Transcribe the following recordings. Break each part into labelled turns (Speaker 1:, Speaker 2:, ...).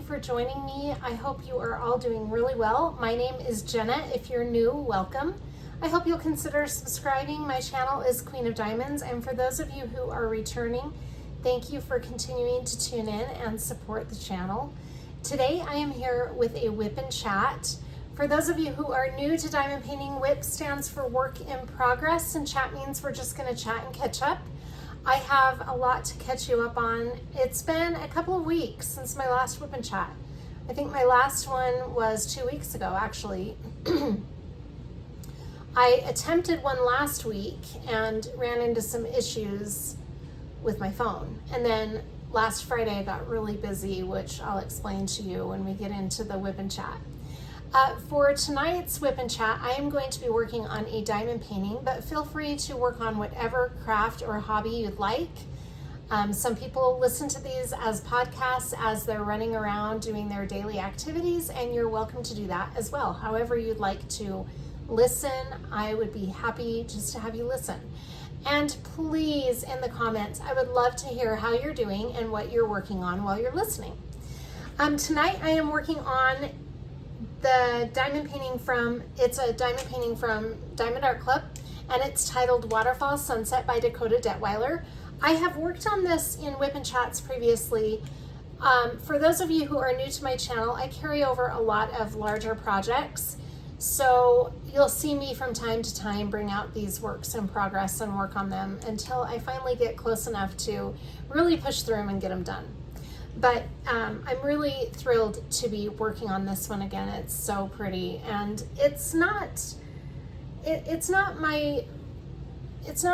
Speaker 1: for joining me. I hope you are all doing really well. My name is Jenna. If you're new, welcome. I hope you'll consider subscribing. My channel is Queen of Diamonds, and for those of you who are returning, thank you for continuing to tune in and support the channel. Today I am here with a WIP and Chat. For those of you who are new to diamond painting, WIP stands for work in progress, and chat means we're just going to chat and catch up. I have a lot to catch you up on. It's been a couple of weeks since my last WIP and Chat. I think my last one was 2 weeks ago, actually. I attempted one last week and ran into some issues with my phone. And then last Friday I got really busy, which I'll explain to you when we get into the WIP and Chat. For tonight's WIP and Chat, I am going to be working on a diamond painting, but feel free to work on whatever craft or hobby you'd like. Some people listen to these as podcasts as they're running around doing their daily activities, and you're welcome to do that as well. However you'd like to listen, I would be happy just to have you listen. And please, in the comments, I would love to hear how you're doing and what you're working on while you're listening. Tonight I am working on the diamond painting it's a diamond painting from Diamond Art Club, and it's titled Waterfall Sunset by Dakota Detweiler. I have worked on this in WIP and Chats previously. For those of you who are new to my channel, I carry over a lot of larger projects. So you'll see me from time to time bring out these works in progress and work on them until I finally get close enough to really push through them and get them done. But I'm really thrilled to be working on this one again. It's so pretty, and it's not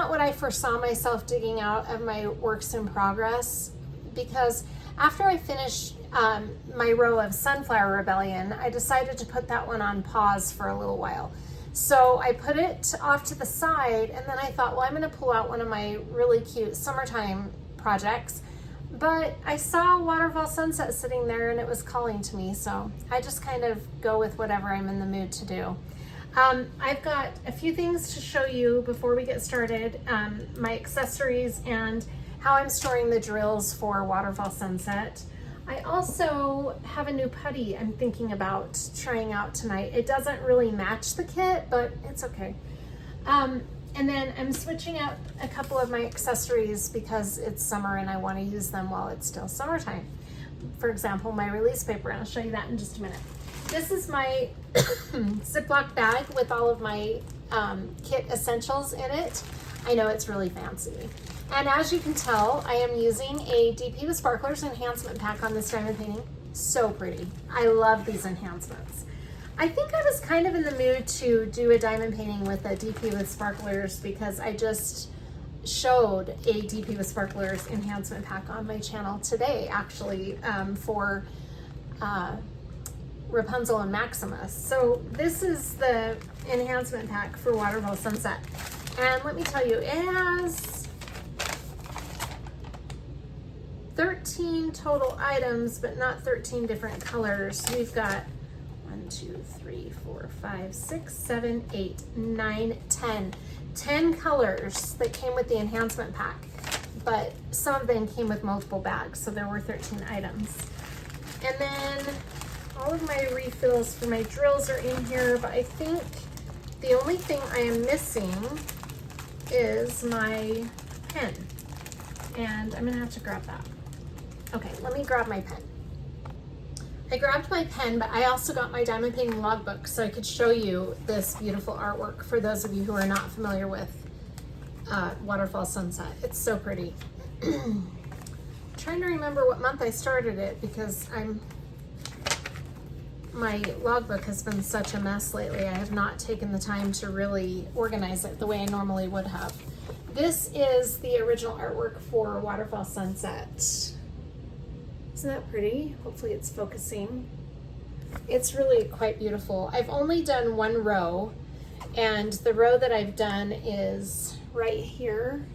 Speaker 1: what I foresaw myself digging out of my works in progress, because after I finished my row of Sunflower Rebellion, I decided to put that one on pause for a little while. So I put it off to the side, and then I thought, well, I'm going to pull out one of my really cute summertime projects. But I saw Waterfall Sunset sitting there, and it was calling to me, so I just kind of go with whatever I'm in the mood to do. I've got a few things to show you before we get started, my accessories and how I'm storing the drills for Waterfall Sunset. I also have a new putty I'm thinking about trying out tonight. It doesn't really match the kit, but it's okay. And then I'm switching out a couple of my accessories because it's summer and I want to use them while it's still summertime. For example, my release paper, and I'll show you that in just a minute. This is my Ziploc bag with all of my kit essentials in it. I know it's really fancy. And as you can tell, I am using a DP with Sparklers enhancement pack on this diamond painting. So pretty. I love these enhancements. I think I was kind of in the mood to do a diamond painting with a DP with Sparklers because I just showed a DP with Sparklers enhancement pack on my channel today, actually, for Rapunzel and Maximus. So this is the enhancement pack for Waterfall Sunset. And let me tell you, it has 13 total items, but not 13 different colors. We've got 1, 2, 3, 4, 5, 6, 7, 8, 9, 10 colors that came with the enhancement pack, but some of them came with multiple bags, so there were 13 items. And then all of my refills for my drills are in here, but I think the only thing I am missing is my pen, and I'm gonna have to grab that. Okay, let me grab my pen. I grabbed my pen, but I also got my diamond painting logbook so I could show you this beautiful artwork for those of you who are not familiar with Waterfall Sunset. It's so pretty. I'm trying to remember what month I started it because my logbook has been such a mess lately. I have not taken the time to really organize it the way I normally would have. This is the original artwork for Waterfall Sunset. Isn't that pretty? Hopefully it's focusing. It's really quite beautiful. I've only done one row, and the row that I've done is right here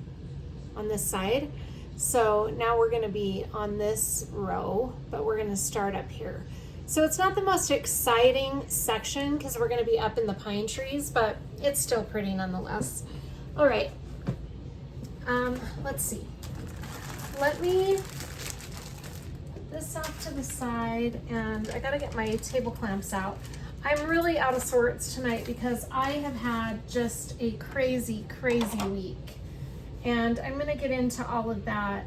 Speaker 1: on this side. So now we're going to be on this row, but we're going to start up here. So it's not the most exciting section because we're going to be up in the pine trees, but it's still pretty nonetheless. All right. Let's see. Let me this off to the side, and I gotta get my table clamps out. I'm really out of sorts tonight because I have had just a crazy, crazy week. And I'm gonna get into all of that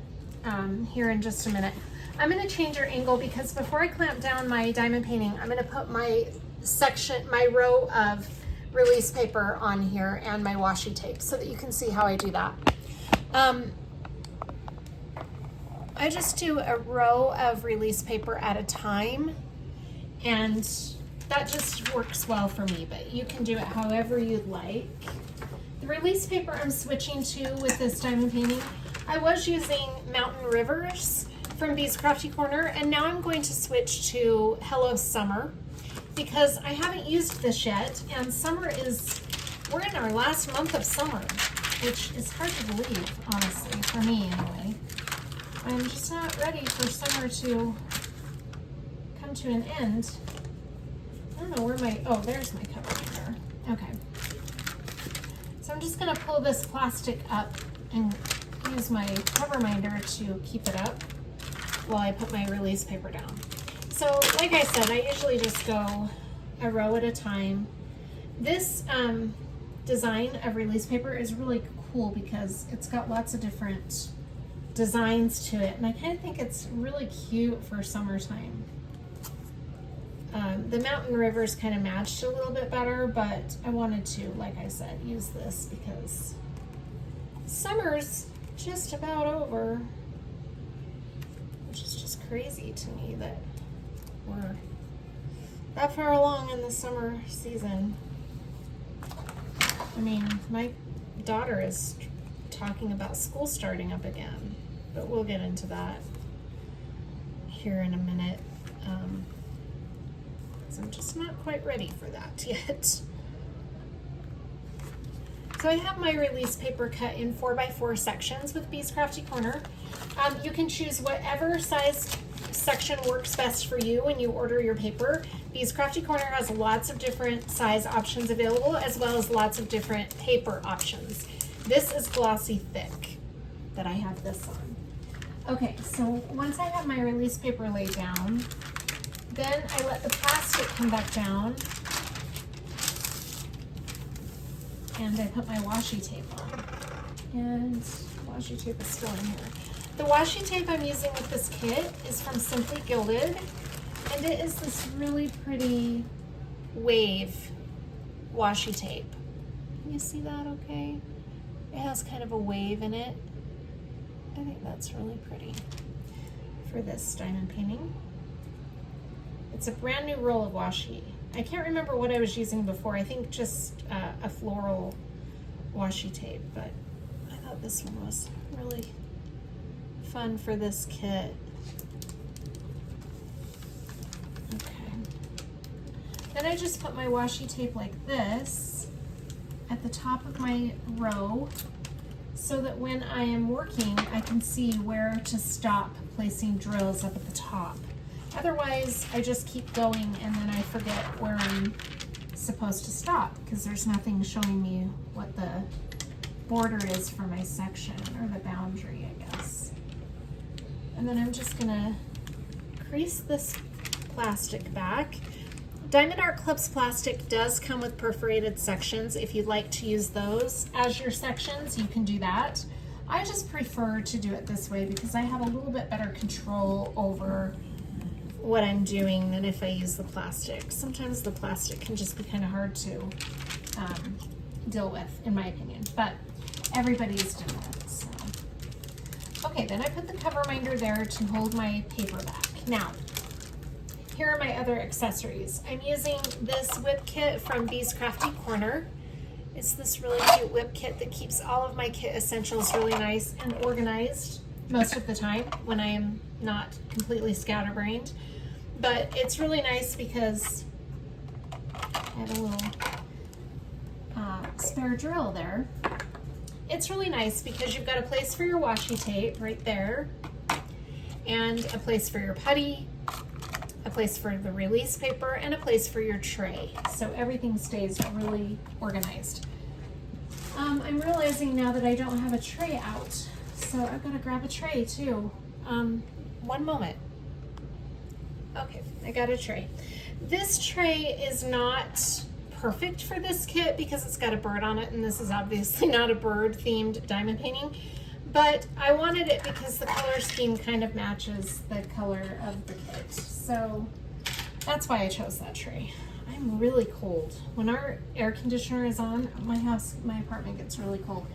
Speaker 1: here in just a minute. I'm gonna change your angle because before I clamp down my diamond painting, I'm gonna put my row of release paper on here and my washi tape so that you can see how I do that. I just do a row of release paper at a time, and that just works well for me, but you can do it however you'd like. The release paper I'm switching to with this diamond painting, I was using Mountain Rivers from Bee's Crafty Corner, and now I'm going to switch to Hello Summer because I haven't used this yet, and we're in our last month of summer, which is hard to believe, honestly, for me anyway. I'm just not ready for summer to come to an end. I don't know where there's my cover binder. Okay. So I'm just gonna pull this plastic up and use my cover binder to keep it up while I put my release paper down. So like I said, I usually just go a row at a time. This design of release paper is really cool because it's got lots of different designs to it, and I kind of think it's really cute for summertime. The Mountain Rivers kind of matched a little bit better, but I wanted to, like I said, use this because summer's just about over, which is just crazy to me that we're that far along in the summer season. I mean, my daughter is talking about school starting up again, but we'll get into that here in a minute. So I'm just not quite ready for that yet. So I have my release paper cut in 4x4 sections with Bee's Crafty Corner. You can choose whatever size section works best for you when you order your paper. Bee's Crafty Corner has lots of different size options available, as well as lots of different paper options. This is glossy thick that I have this on. Okay, so once I have my release paper laid down, then I let the plastic come back down and I put my washi tape on. And washi tape is still in here. The washi tape I'm using with this kit is from Simply Gilded, and it is this really pretty wave washi tape. Can you see that okay? It has kind of a wave in it. I think that's really pretty for this diamond painting. It's a brand new roll of washi. I can't remember what I was using before. I think just a floral washi tape, but I thought this one was really fun for this kit. Okay. Then I just put my washi tape like this at the top of my row so that when I am working, I can see where to stop placing drills up at the top. Otherwise, I just keep going and then I forget where I'm supposed to stop because there's nothing showing me what the border is for my section, or the boundary, I guess. And then I'm just gonna crease this plastic back. Diamond Art Club's plastic does come with perforated sections. If you'd like to use those as your sections, you can do that. I just prefer to do it this way because I have a little bit better control over what I'm doing than if I use the plastic. Sometimes the plastic can just be kind of hard to deal with, in my opinion, but everybody's different. So. Okay, then I put the cover binder there to hold my paper back. Now, here are my other accessories. I'm using this WIP kit from Bee's Crafty Corner. It's this really cute WIP kit that keeps all of my kit essentials really nice and organized most of the time when I am not completely scatterbrained. But it's really nice because I have a little spare drill there. It's really nice because you've got a place for your washi tape right there, and a place for your putty, a place for the release paper, and a place for your tray. So everything stays really organized. I'm realizing now that I don't have a tray out, so I've got to grab a tray too. One moment. Okay, I got a tray. This tray is not perfect for this kit because it's got a bird on it, and this is obviously not a bird themed diamond painting, but I wanted it because the color scheme kind of matches the color of the kit. So that's why I chose that tray. I'm really cold. When our air conditioner is on, my apartment gets really cold.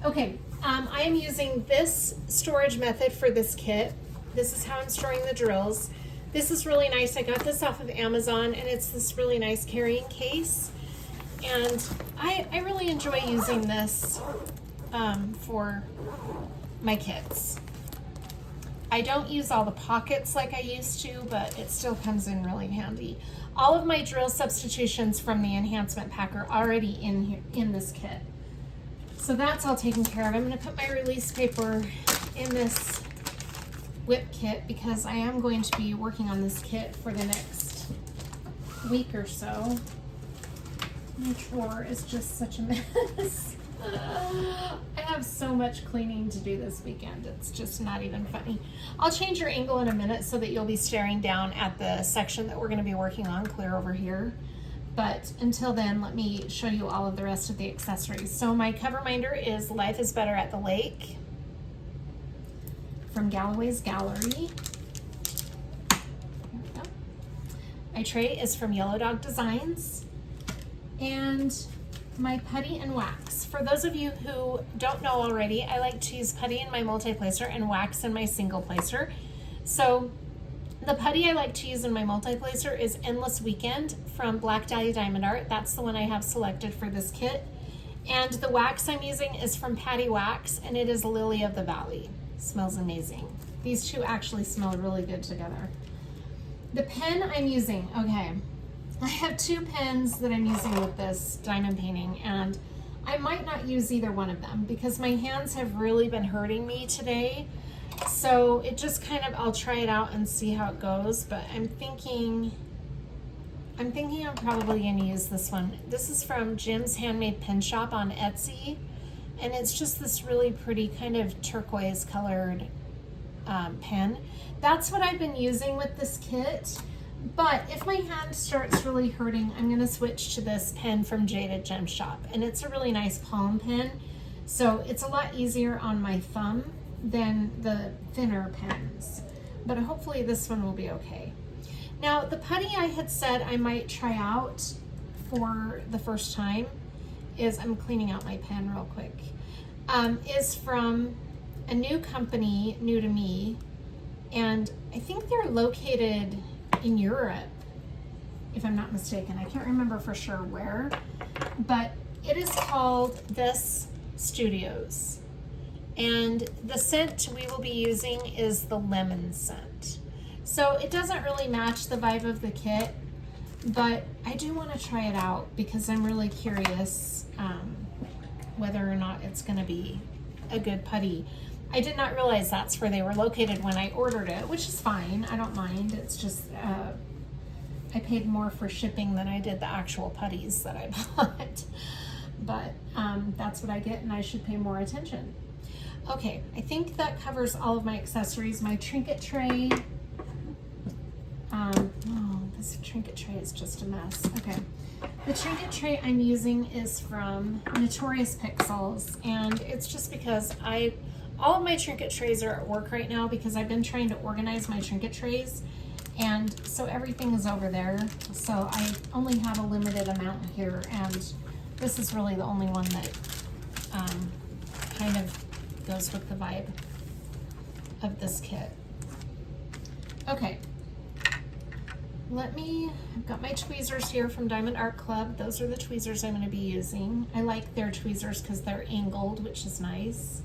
Speaker 1: Okay, I am using this storage method for this kit. This is how I'm storing the drills. This is really nice. I got this off of Amazon, and it's this really nice carrying case. And I really enjoy using this for my kits. I don't use all the pockets like I used to, but it still comes in really handy. All of my drill substitutions from the enhancement pack are already in here in this kit. So that's all taken care of. I'm going to put my release paper in this WIP kit because I am going to be working on this kit for the next week or so. My drawer is just such a mess. I have so much cleaning to do this weekend. It's just not even funny. I'll change your angle in a minute so that you'll be staring down at the section that we're going to be working on, clear over here. But until then, let me show you all of the rest of the accessories. So my cover minder is Life is Better at the Lake from Galloway's Gallery. There we go. My tray is from Yellow Dog Designs. And my putty and wax. For those of you who don't know already, I like to use putty in my multi-placer and wax in my single placer. So the putty I like to use in my multi-placer is Endless Weekend from Black Dahlia Diamond Art. That's the one I have selected for this kit. And the wax I'm using is from PaddyWaxx, and it is Lily of the Valley. Smells amazing. These two actually smell really good together. The pen I'm using, okay, I have two pens that I'm using with this diamond painting, and I might not use either one of them because my hands have really been hurting me today. So it just kind of, I'll try it out and see how it goes, but I'm thinking I'm probably going to use this one. This is from Jim's Handmade Pen Shop on Etsy, and it's just this really pretty kind of turquoise colored pen. That's what I've been using with this kit, but if my hand starts really hurting, I'm going to switch to this pen from Jaded Gem Shop, and it's a really nice palm pen, so it's a lot easier on my thumb than the thinner pens, but hopefully this one will be okay. Now the putty I had said I might try out for the first time is, I'm cleaning out my pen real quick, is from a new company, new to me, and I think they're located in Europe, if I'm not mistaken. I can't remember for sure where, but it is called This Studios. And the scent we will be using is the lemon scent. So it doesn't really match the vibe of the kit, but I do want to try it out because I'm really curious whether or not it's going to be a good putty. I did not realize that's where they were located when I ordered it, which is fine. I don't mind. It's just I paid more for shipping than I did the actual putties that I bought. But that's what I get, and I should pay more attention. Okay, I think that covers all of my accessories. My trinket tray, oh, this trinket tray is just a mess. Okay, the trinket tray I'm using is from Notorious Pixels, and it's just because all of my trinket trays are at work right now because I've been trying to organize my trinket trays, and so everything is over there. So I only have a limited amount here, and this is really the only one that kind of goes with the vibe of this kit. Okay, I've got my tweezers here from Diamond Art Club. Those are the tweezers I'm going to be using. I like their tweezers because they're angled, which is nice.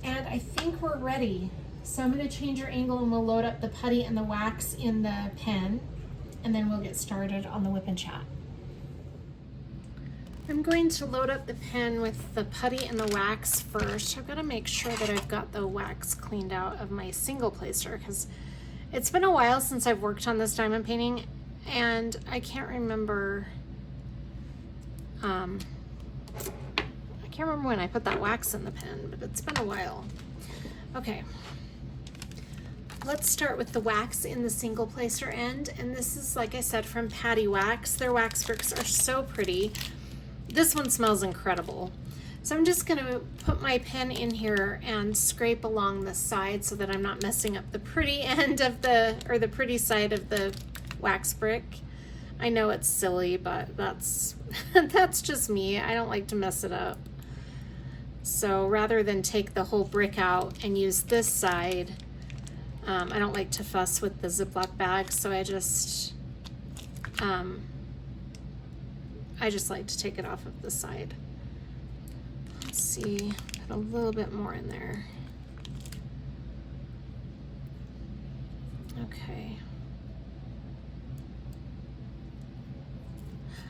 Speaker 1: And I think we're ready. So I'm going to change our angle and we'll load up the putty and the wax in the pen, and then we'll get started on the WIP and Chat. I'm going to load up the pen with the putty and the wax first. I've got to make sure that I've got the wax cleaned out of my single placer because it's been a while since I've worked on this diamond painting, and I can't remember when I put that wax in the pen, but it's been a while. Okay, let's start with the wax in the single placer end. And this is, like I said, from PaddyWaxx. Their wax bricks are so pretty. This one smells incredible. So I'm just gonna put my pen in here and scrape along the side so that I'm not messing up the pretty end of the pretty side of the wax brick. I know it's silly, but that's that's just me. I don't like to mess it up. So rather than take the whole brick out and use this side, I don't like to fuss with the Ziploc bag, so I just like to take it off of the side. Let's see, put a little bit more in there. Okay.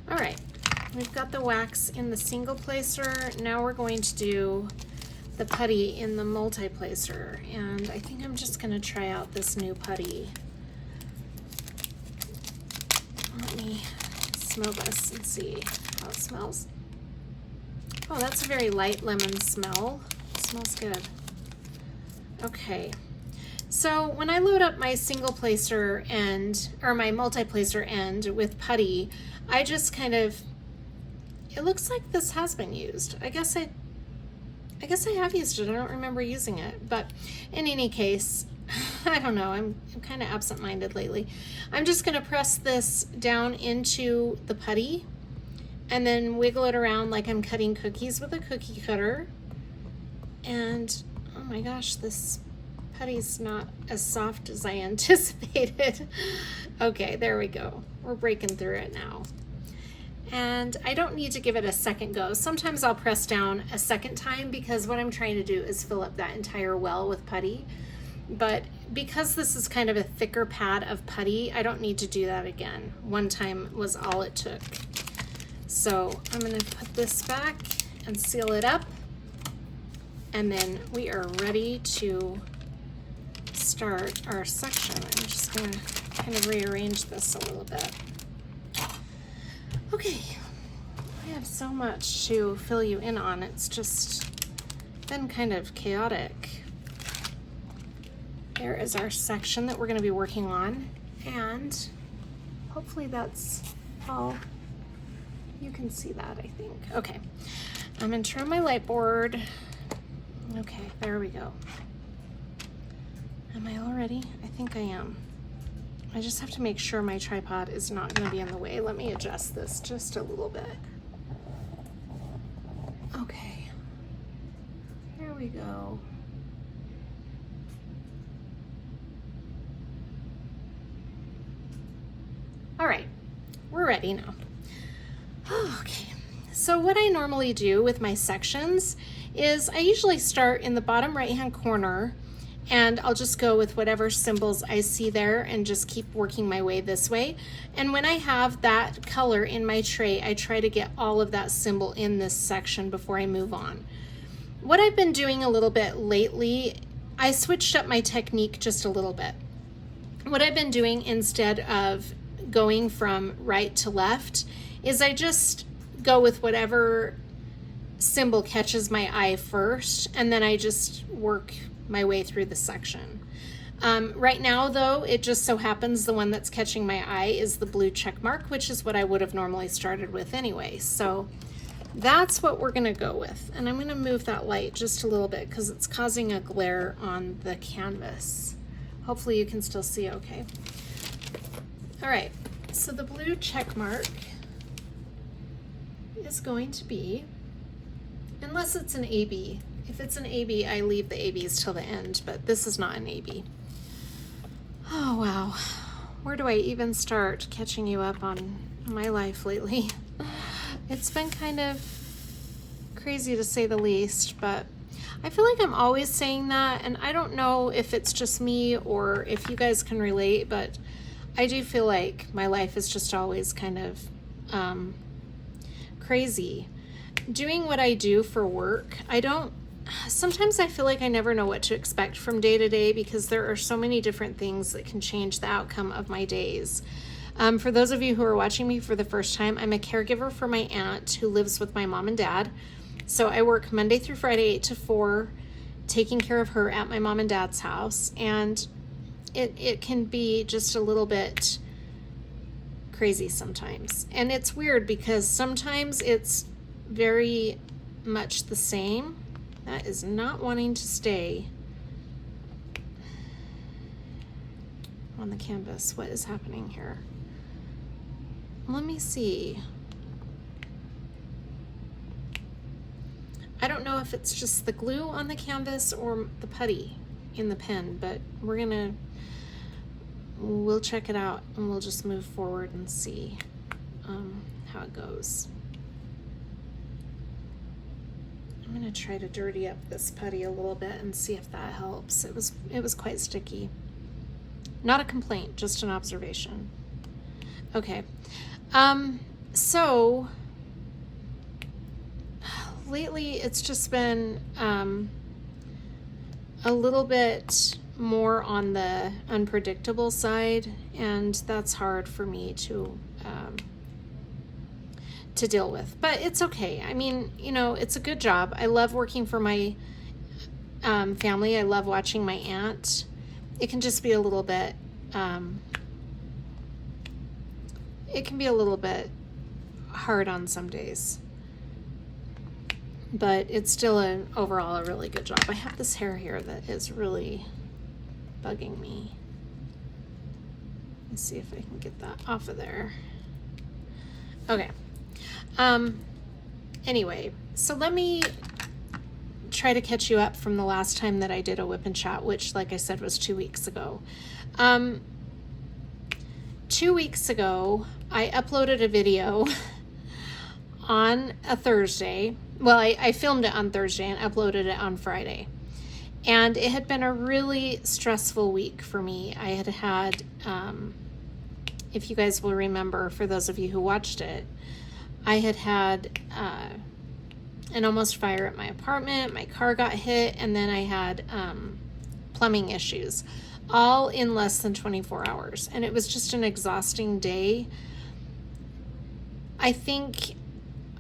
Speaker 1: All right, we've got the wax in the single placer. Now we're going to do the putty in the multi-placer, and I think I'm just gonna try out this new putty. Let me smell this and see how it smells. Oh, that's a very light lemon smell. It smells good. Okay, so when I load up my single placer end, or my multi-placer end with putty, I just kind of, it looks like this has been used. I guess I have used it. I don't remember using it, but in any case, I don't know. I'm kind of absent-minded lately. I'm just gonna press this down into the putty and then wiggle it around like I'm cutting cookies with a cookie cutter. And oh my gosh, this putty's not as soft as I anticipated. Okay, there we go. We're breaking through it now. And I don't need to give it a second go. Sometimes I'll press down a second time because what I'm trying to do is fill up that entire well with putty. But because this is kind of a thicker pad of putty, I don't need to do that again. One time was all it took. So I'm gonna put this back and seal it up. And then we are ready to start our section. I'm just gonna kind of rearrange this a little bit. Okay, I have so much to fill you in on. It's just been kind of chaotic. There is our section that we're going to be working on, and hopefully that's all. You can see that, I think. Okay, I'm going to turn my light board. Okay, there we go. Am I all ready? I think I am. I just have to make sure my tripod is not going to be in the way. Let me adjust this just a little bit. Okay, here we go. All right, we're ready now. Okay, so what I normally do with my sections is I usually start in the bottom right-hand corner, and I'll just go with whatever symbols I see there and just keep working my way this way. And when I have that color in my tray, I try to get all of that symbol in this section before I move on. What I've been doing a little bit lately, I switched up my technique just a little bit. What I've been doing instead of going from right to left is I just go with whatever symbol catches my eye first, and then I just work my way through the section. Right now though, it just so happens the one that's catching my eye is the blue check mark, which is what I would have normally started with anyway. So that's what we're gonna go with. And I'm gonna move that light just a little bit because it's causing a glare on the canvas. Hopefully you can still see okay. All right, so the blue check mark is going to be, unless it's an AB. If it's an AB, I leave the ABs till the end, but this is not an AB. Oh, wow. Where do I even start catching you up on my life lately? It's been kind of crazy to say the least, but I feel like I'm always saying that, and I don't know if it's just me or if you guys can relate, but I do feel like my life is just always kind of crazy. Doing what I do for work, sometimes I feel like I never know what to expect from day to day because there are so many different things that can change the outcome of my days. For those of you who are watching me for the first time, I'm a caregiver for my aunt who lives with my mom and dad. So I work Monday through Friday, 8 to 4, taking care of her at my mom and dad's house. And it can be just a little bit crazy sometimes. And it's weird because sometimes it's very much the same. That is not wanting to stay on the canvas. What is happening here? Let me see. I don't know if it's just the glue on the canvas or the putty in the pen, but we'll check it out and we'll just move forward and see how it goes. I'm gonna try to dirty up this putty a little bit and see if that helps. It was quite sticky. Not a complaint, just an observation. Okay, so lately it's just been a little bit more on the unpredictable side, and that's hard for me to deal with, but it's okay. I mean, you know, it's a good job. I love working for my family. I love watching my aunt. It can just be a little bit it can be a little bit hard on some days, but it's still overall a really good job. I have this hair here that is really bugging me. Let's see if I can get that off of there. Okay. Anyway, so let me try to catch you up from the last time that I did a WIP and Chat, which, like I said, was 2 weeks ago. 2 weeks ago, I uploaded a video on a Thursday. Well, I filmed it on Thursday and uploaded it on Friday. And it had been a really stressful week for me. I had, if you guys will remember, for those of you who watched it, I had an almost fire at my apartment. My car got hit, and then I had plumbing issues, all in less than 24 hours. And it was just an exhausting day. I think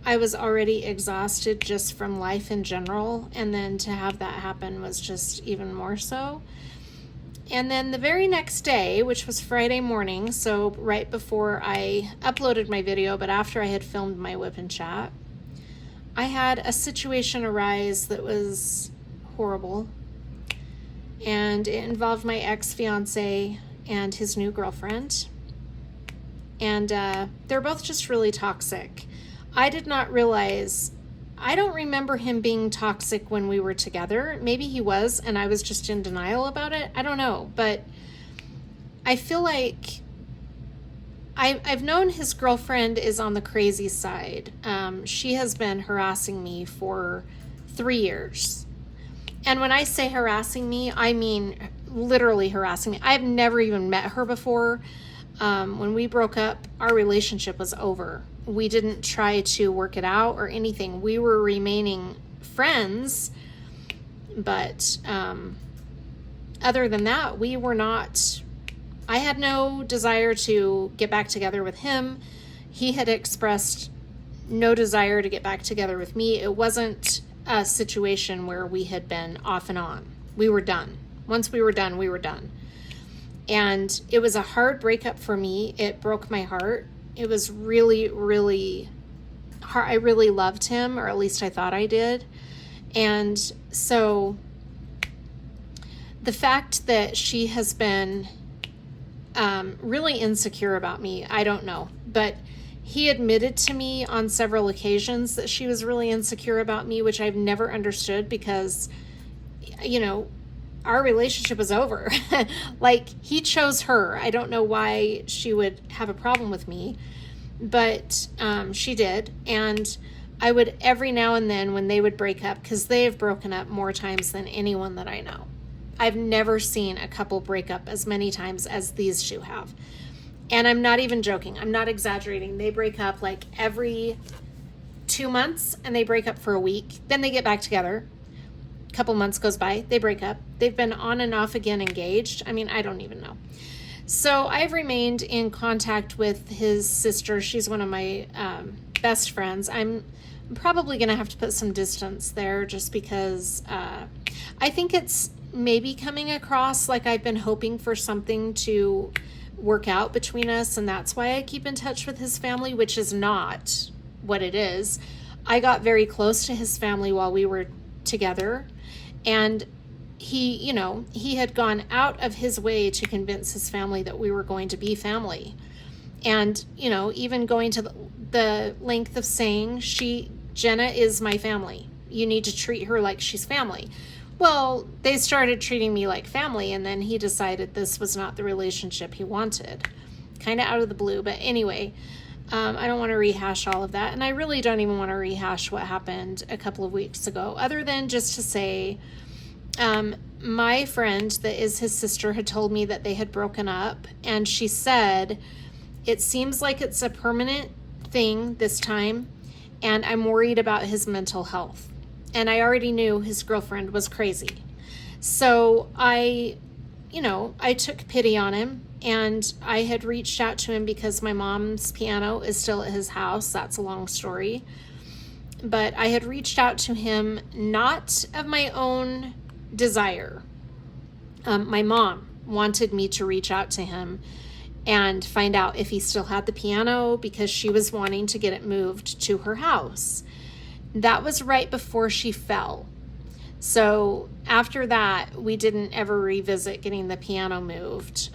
Speaker 1: I was already exhausted just from life in general, and then to have that happen was just even more so. And then the very next day, which was Friday morning, so right before I uploaded my video, but after I had filmed my WIP and Chat, I had a situation arise that was horrible. And it involved my ex-fiance and his new girlfriend. And they're both just really toxic. I did not realize, I don't remember him being toxic when we were together. Maybe he was, and I was just in denial about it. I don't know, but I feel like I've known his girlfriend is on the crazy side. She has been harassing me for 3 years. And when I say harassing me, I mean literally harassing me. I've never even met her before. When we broke up, our relationship was over. We didn't try to work it out or anything. We were remaining friends, but other than that, we were not. I had no desire to get back together with him. He had expressed no desire to get back together with me. It wasn't a situation where we had been off and on. We were done. Once we were done, we were done. And it was a hard breakup for me. It broke my heart. It was really, really hard. I really loved him, or at least I thought I did. And so the fact that she has been really insecure about me, I don't know. But he admitted to me on several occasions that she was really insecure about me, which I've never understood because, you know, our relationship was over. Like, he chose her. I don't know why she would have a problem with me, but she did. And I would, every now and then when they would break up, because they have broken up more times than anyone that I know. I've never seen a couple break up as many times as these two have. And I'm not even joking. I'm not exaggerating. They break up like every 2 months, and they break up for a week. Then they get back together. A couple months goes by, they break up. They've been on and off again engaged. I mean, I don't even know. So I've remained in contact with his sister. She's one of my best friends. I'm probably going to have to put some distance there just because I think it's maybe coming across like I've been hoping for something to work out between us, and that's why I keep in touch with his family, which is not what it is. I got very close to his family while we were together, and he had gone out of his way to convince his family that we were going to be family. And, even going to the length of saying, Jenna is my family. You need to treat her like she's family. Well, they started treating me like family, and then he decided this was not the relationship he wanted. Kind of out of the blue. But anyway, I don't want to rehash all of that. And I really don't even want to rehash what happened a couple of weeks ago, other than just to say, my friend that is his sister had told me that they had broken up, and she said, it seems like it's a permanent thing this time, and I'm worried about his mental health. And I already knew his girlfriend was crazy. So I took pity on him, and I had reached out to him because my mom's piano is still at his house. That's a long story. But I had reached out to him, not of my own desire. My mom wanted me to reach out to him and find out if he still had the piano, because she was wanting to get it moved to her house. That was right before she fell. So after that, we didn't ever revisit getting the piano moved.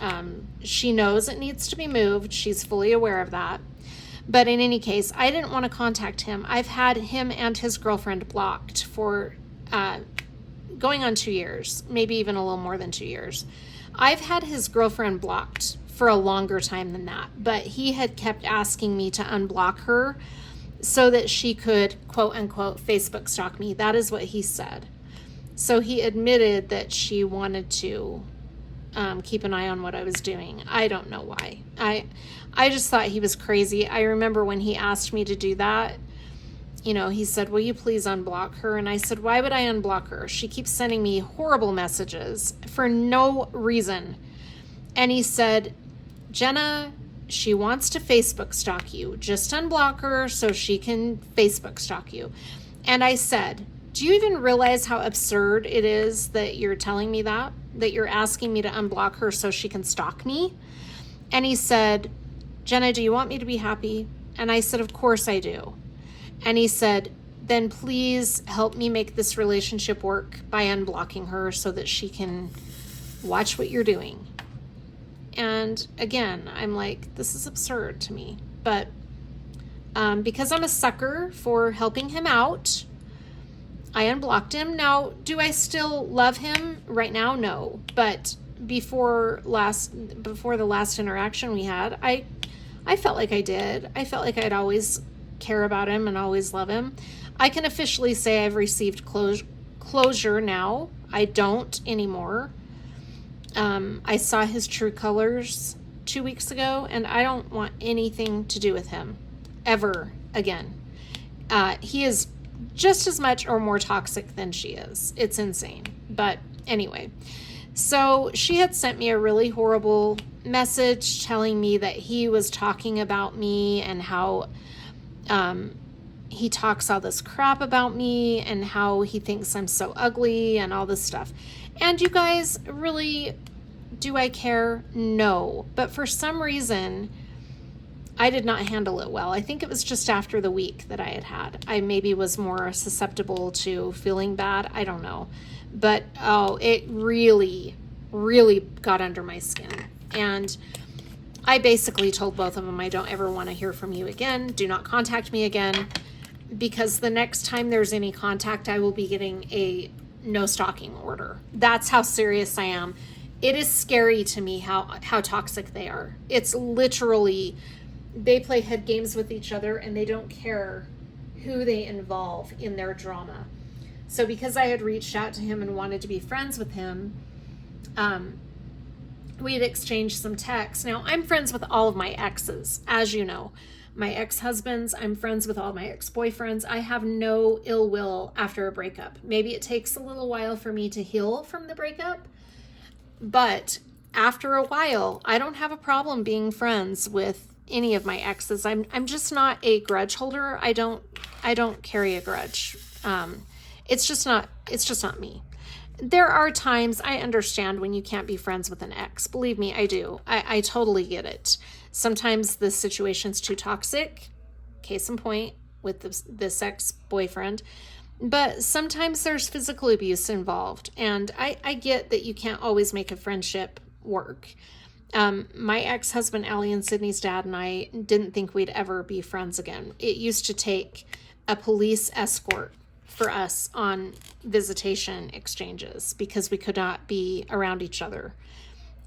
Speaker 1: She knows it needs to be moved. She's fully aware of that. But in any case, I didn't want to contact him. I've had him and his girlfriend blocked for going on 2 years, maybe even a little more than 2 years. I've had his girlfriend blocked for a longer time than that, but he had kept asking me to unblock her so that she could, quote unquote, Facebook stalk me. That is what he said. So he admitted that she wanted to keep an eye on what I was doing. I don't know why. I just thought he was crazy. I remember when he asked me to do that, he said, will you please unblock her? And I said, why would I unblock her? She keeps sending me horrible messages for no reason. And he said, Jenna, she wants to Facebook stalk you. Just unblock her so she can Facebook stalk you. And I said, do you even realize how absurd it is that you're telling me that you're asking me to unblock her so she can stalk me? And he said, Jenna, do you want me to be happy? And I said, of course I do. And he said, then please help me make this relationship work by unblocking her so that she can watch what you're doing. And again, I'm like, this is absurd to me. But because I'm a sucker for helping him out, I unblocked him. Now, do I still love him right now? No. But before the last interaction we had, I felt like I did. I felt like I'd always care about him and always love him. I can officially say I've received closure now. I don't anymore. I saw his true colors 2 weeks ago, and I don't want anything to do with him ever again. He is just as much or more toxic than she is. It's insane. But anyway, so she had sent me a really horrible message telling me that he was talking about me and how he talks all this crap about me and how he thinks I'm so ugly and all this stuff. And you guys, really, do I care? No. But for some reason, I did not handle it well. I think it was just after the week that I had. I maybe was more susceptible to feeling bad. I don't know. But, it really, really got under my skin. And I basically told both of them, I don't ever want to hear from you again. Do not contact me again. Because the next time there's any contact, I will be getting a no stalking order. That's how serious I am. It is scary to me how toxic they are. It's literally, they play head games with each other and they don't care who they involve in their drama. So because I had reached out to him and wanted to be friends with him, we had exchanged some texts. Now, I'm friends with all of my exes, as you know. My ex-husbands, I'm friends with all my ex-boyfriends. I have no ill will after a breakup. Maybe it takes a little while for me to heal from the breakup, but after a while, I don't have a problem being friends with any of my exes. I'm just not a grudge holder. I don't carry a grudge. It's just not me. there are times I understand when you can't be friends with an ex. Believe me, I do. I totally get it. Sometimes the situation's too toxic. Case in point with this ex-boyfriend. But sometimes there's physical abuse involved. And I get that you can't always make a friendship work. My ex-husband, Allie and Sydney's dad, and I didn't think we'd ever be friends again. It used to take a police escort for us on visitation exchanges because we could not be around each other.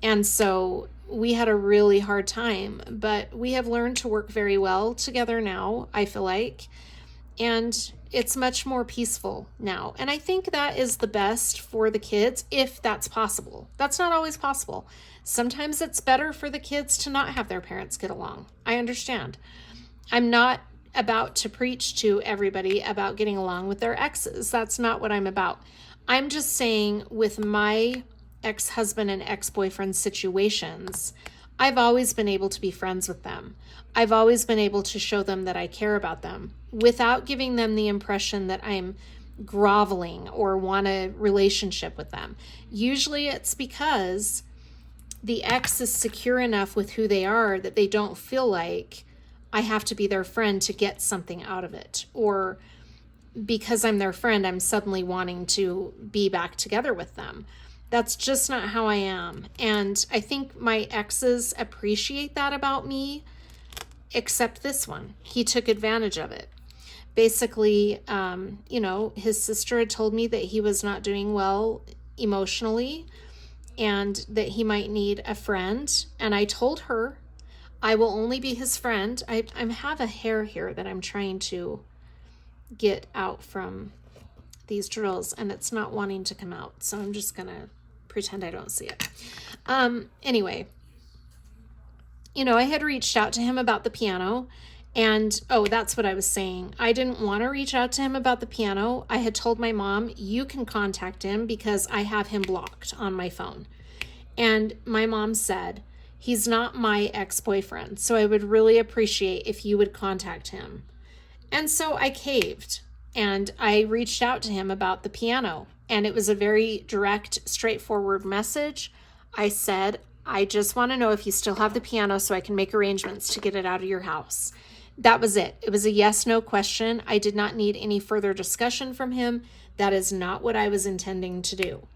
Speaker 1: And so we had a really hard time, but we have learned to work very well together now, I feel like. And it's much more peaceful now. And I think that is the best for the kids, if that's possible. That's not always possible. Sometimes it's better for the kids to not have their parents get along. I understand. I'm not about to preach to everybody about getting along with their exes. That's not what I'm about. I'm just saying with my ex-husband and ex-boyfriend situations, I've always been able to be friends with them. I've always been able to show them that I care about them without giving them the impression that I'm groveling or want a relationship with them. Usually it's because the ex is secure enough with who they are that they don't feel like I have to be their friend to get something out of it. Or because I'm their friend, I'm suddenly wanting to be back together with them. That's just not how I am. And I think my exes appreciate that about me, except this one. He took advantage of it. Basically, his sister had told me that he was not doing well emotionally and that he might need a friend. And I told her I will only be his friend. I have a hair here that I'm trying to get out from these drills and it's not wanting to come out. So I'm just going to pretend I don't see it. Anyway, I had reached out to him about the piano and, that's what I was saying. I didn't want to reach out to him about the piano. I had told my mom, you can contact him because I have him blocked on my phone. And my mom said, he's not my ex-boyfriend, so I would really appreciate if you would contact him. And so I caved and I reached out to him about the piano. And it was a very direct, straightforward message. I said, I just want to know if you still have the piano so I can make arrangements to get it out of your house. That was it. It was a yes/no question. I did not need any further discussion from him. That is not what I was intending to do.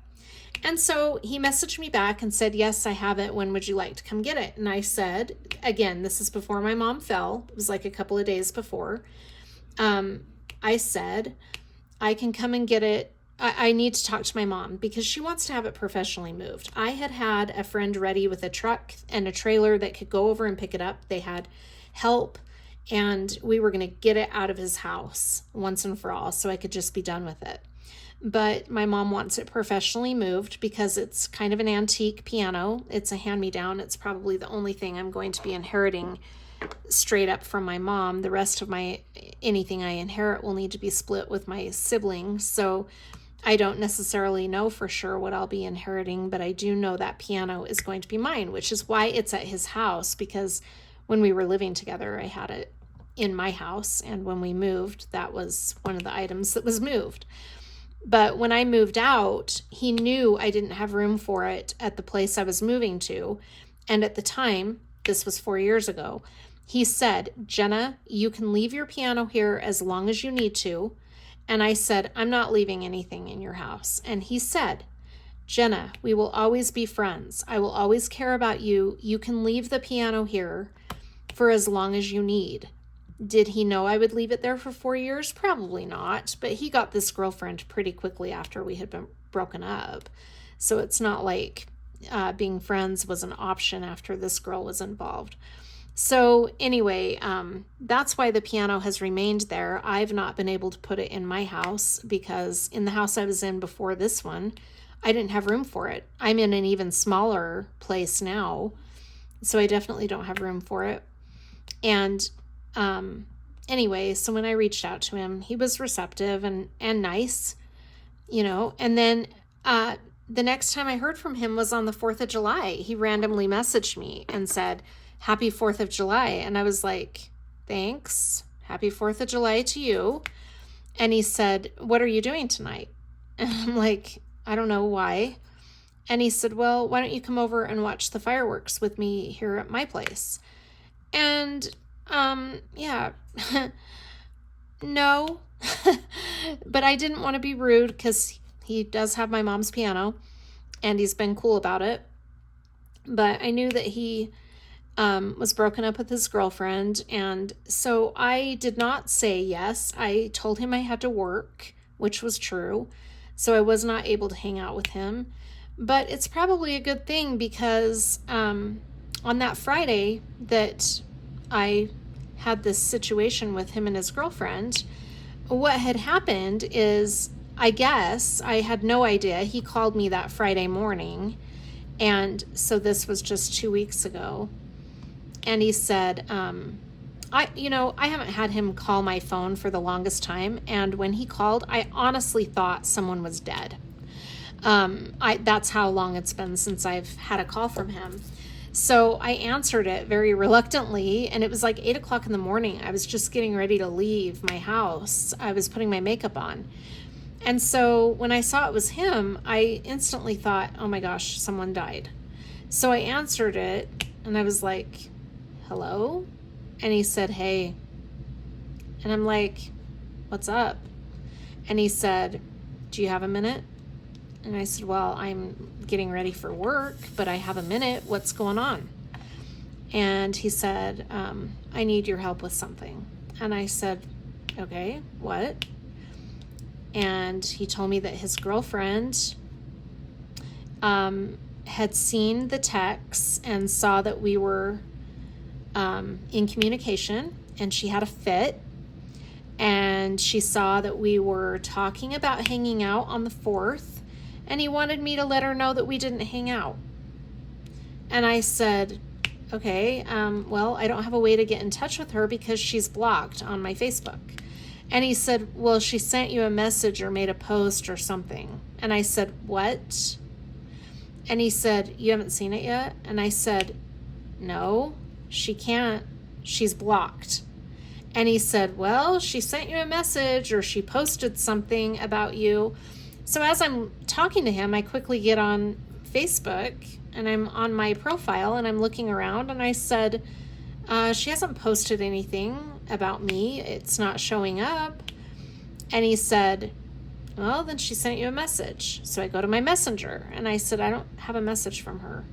Speaker 1: And so he messaged me back and said, yes, I have it. When would you like to come get it? And I said, again, this is before my mom fell. It was like a couple of days before. I said, I can come and get it. I need to talk to my mom because she wants to have it professionally moved. I had a friend ready with a truck and a trailer that could go over and pick it up. They had help and we were going to get it out of his house once and for all so I could just be done with it. But my mom wants it professionally moved because it's kind of an antique piano. It's a hand-me-down. It's probably the only thing I'm going to be inheriting straight up from my mom. The rest of anything I inherit will need to be split with my siblings. So I don't necessarily know for sure what I'll be inheriting, but I do know that piano is going to be mine, which is why it's at his house, because when we were living together, I had it in my house. And when we moved, that was one of the items that was moved. But when I moved out, he knew I didn't have room for it at the place I was moving to. And at the time, this was 4 years ago, he said, Jenna, you can leave your piano here as long as you need to. And I said, I'm not leaving anything in your house. And he said, Jenna, we will always be friends. I will always care about you. You can leave the piano here for as long as you need. Did he know I would leave it there for 4 years? Probably not, but he got this girlfriend pretty quickly after we had been broken up. So it's not like being friends was an option after this girl was involved. So anyway, that's why the piano has remained there. I've not been able to put it in my house because in the house I was in before this one, I didn't have room for it. I'm in an even smaller place now, so I definitely don't have room for it. And anyway, so when I reached out to him, he was receptive and nice, and then the next time I heard from him was on the 4th of July. He randomly messaged me and said, Happy 4th of July. And I was like, thanks. Happy 4th of July to you. And he said, what are you doing tonight? And I'm like, I don't know why. And he said, well, why don't you come over and watch the fireworks with me here at my place? And, yeah, no, but I didn't want to be rude because he does have my mom's piano and he's been cool about it. But I knew that he was broken up with his girlfriend. And so I did not say yes. I told him I had to work, which was true. So I was not able to hang out with him. But it's probably a good thing because on that Friday that I had this situation with him and his girlfriend, what had happened is, I guess, I had no idea. He called me that Friday morning. And so this was just 2 weeks ago. And he said, I haven't had him call my phone for the longest time. And when he called, I honestly thought someone was dead. That's how long it's been since I've had a call from him. So I answered it very reluctantly, and it was like 8 o'clock in the morning. I was just getting ready to leave my house. I was putting my makeup on. And so when I saw it was him, I instantly thought, oh my gosh, someone died. So I answered it, and I was like, hello? And he said, hey. And I'm like, what's up? And he said, do you have a minute? And I said, well, I'm getting ready for work, but I have a minute. What's going on? And he said, I need your help with something. And I said, okay, what? And he told me that his girlfriend had seen the texts and saw that we were in communication, and she had a fit. And she saw that we were talking about hanging out on the 4th. And he wanted me to let her know that we didn't hang out. And I said, okay, well, I don't have a way to get in touch with her because she's blocked on my Facebook. And he said, well, she sent you a message or made a post or something. And I said, what? And he said, you haven't seen it yet? And I said, no, she can't. She's blocked. And he said, well, she sent you a message or she posted something about you. So as I'm talking to him, I quickly get on Facebook and I'm on my profile and I'm looking around, and I said, she hasn't posted anything about me. It's not showing up. And he said, well, then she sent you a message. So I go to my messenger and I said, I don't have a message from her.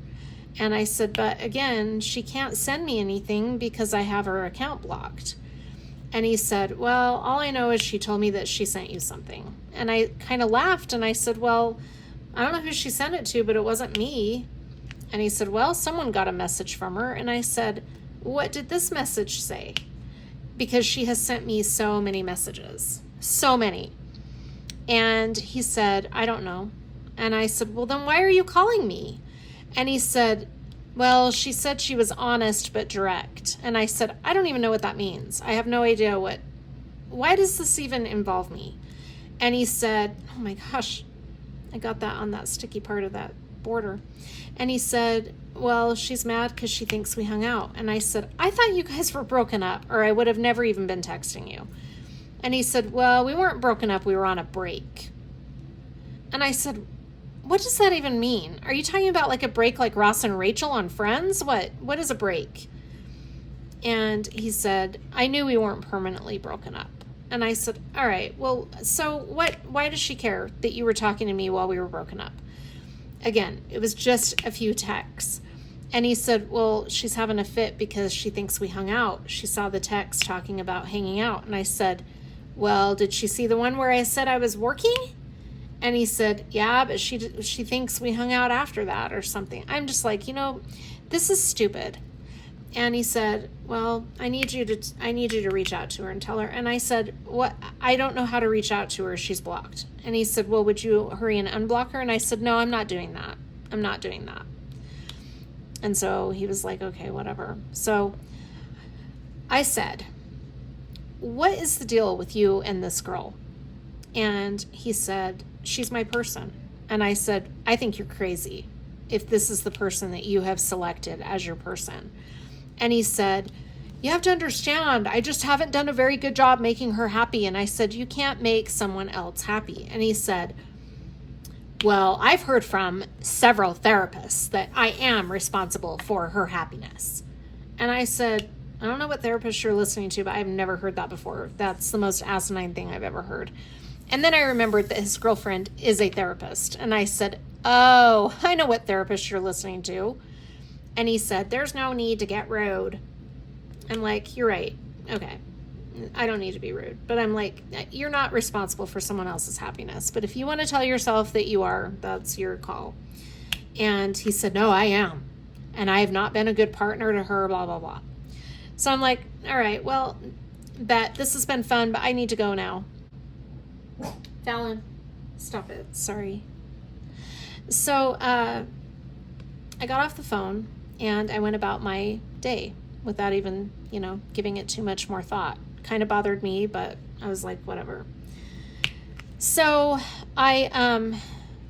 Speaker 1: And I said, but again, she can't send me anything because I have her account blocked. And he said, well, all I know is she told me that she sent you something. And I kind of laughed and I said, well, I don't know who she sent it to, but it wasn't me. And he said, well, someone got a message from her. And I said, what did this message say? Because she has sent me so many messages, so many. And he said, I don't know. And I said, well, then why are you calling me? And he said, well, she said she was honest but direct. And I said, I don't even know what that means. I have no idea why does this even involve me? And he said, oh my gosh, I got that on that sticky part of that border. And he said, well, she's mad because she thinks we hung out. And I said, I thought you guys were broken up, or I would have never even been texting you. And he said, well, we weren't broken up. We were on a break. And I said, what does that even mean? Are you talking about like a break like Ross and Rachel on Friends? What is a break? And he said, I knew we weren't permanently broken up. And I said, all right, well, so why does she care that you were talking to me while we were broken up? Again, it was just a few texts. And he said, well, she's having a fit because she thinks we hung out. She saw the text talking about hanging out. And I said, well, did she see the one where I said I was working? And he said, yeah, but she thinks we hung out after that or something. I'm just like, this is stupid. And he said, well, I need you to reach out to her and tell her. And I said, what? I don't know how to reach out to her. She's blocked. And he said, well, would you hurry and unblock her? And I said, no, I'm not doing that. I'm not doing that. And so he was like, okay, whatever. So I said, what is the deal with you and this girl? And he said, she's my person. And I said, I think you're crazy if this is the person that you have selected as your person. And he said, you have to understand, I just haven't done a very good job making her happy. And I said, you can't make someone else happy. And he said, well, I've heard from several therapists that I am responsible for her happiness. And I said, I don't know what therapist you're listening to, but I've never heard that before. That's the most asinine thing I've ever heard. And then I remembered that his girlfriend is a therapist. And I said, oh, I know what therapist you're listening to. And he said, there's no need to get rude. I'm like, you're right. Okay. I don't need to be rude. But I'm like, you're not responsible for someone else's happiness. But if you want to tell yourself that you are, that's your call. And he said, no, I am. And I have not been a good partner to her, blah, blah, blah. So I'm like, all right, well, this has been fun, but I need to go now. Fallon, stop it. Sorry. So I got off the phone and I went about my day without even, giving it too much more thought. Kind of bothered me, but I was like, whatever. So I,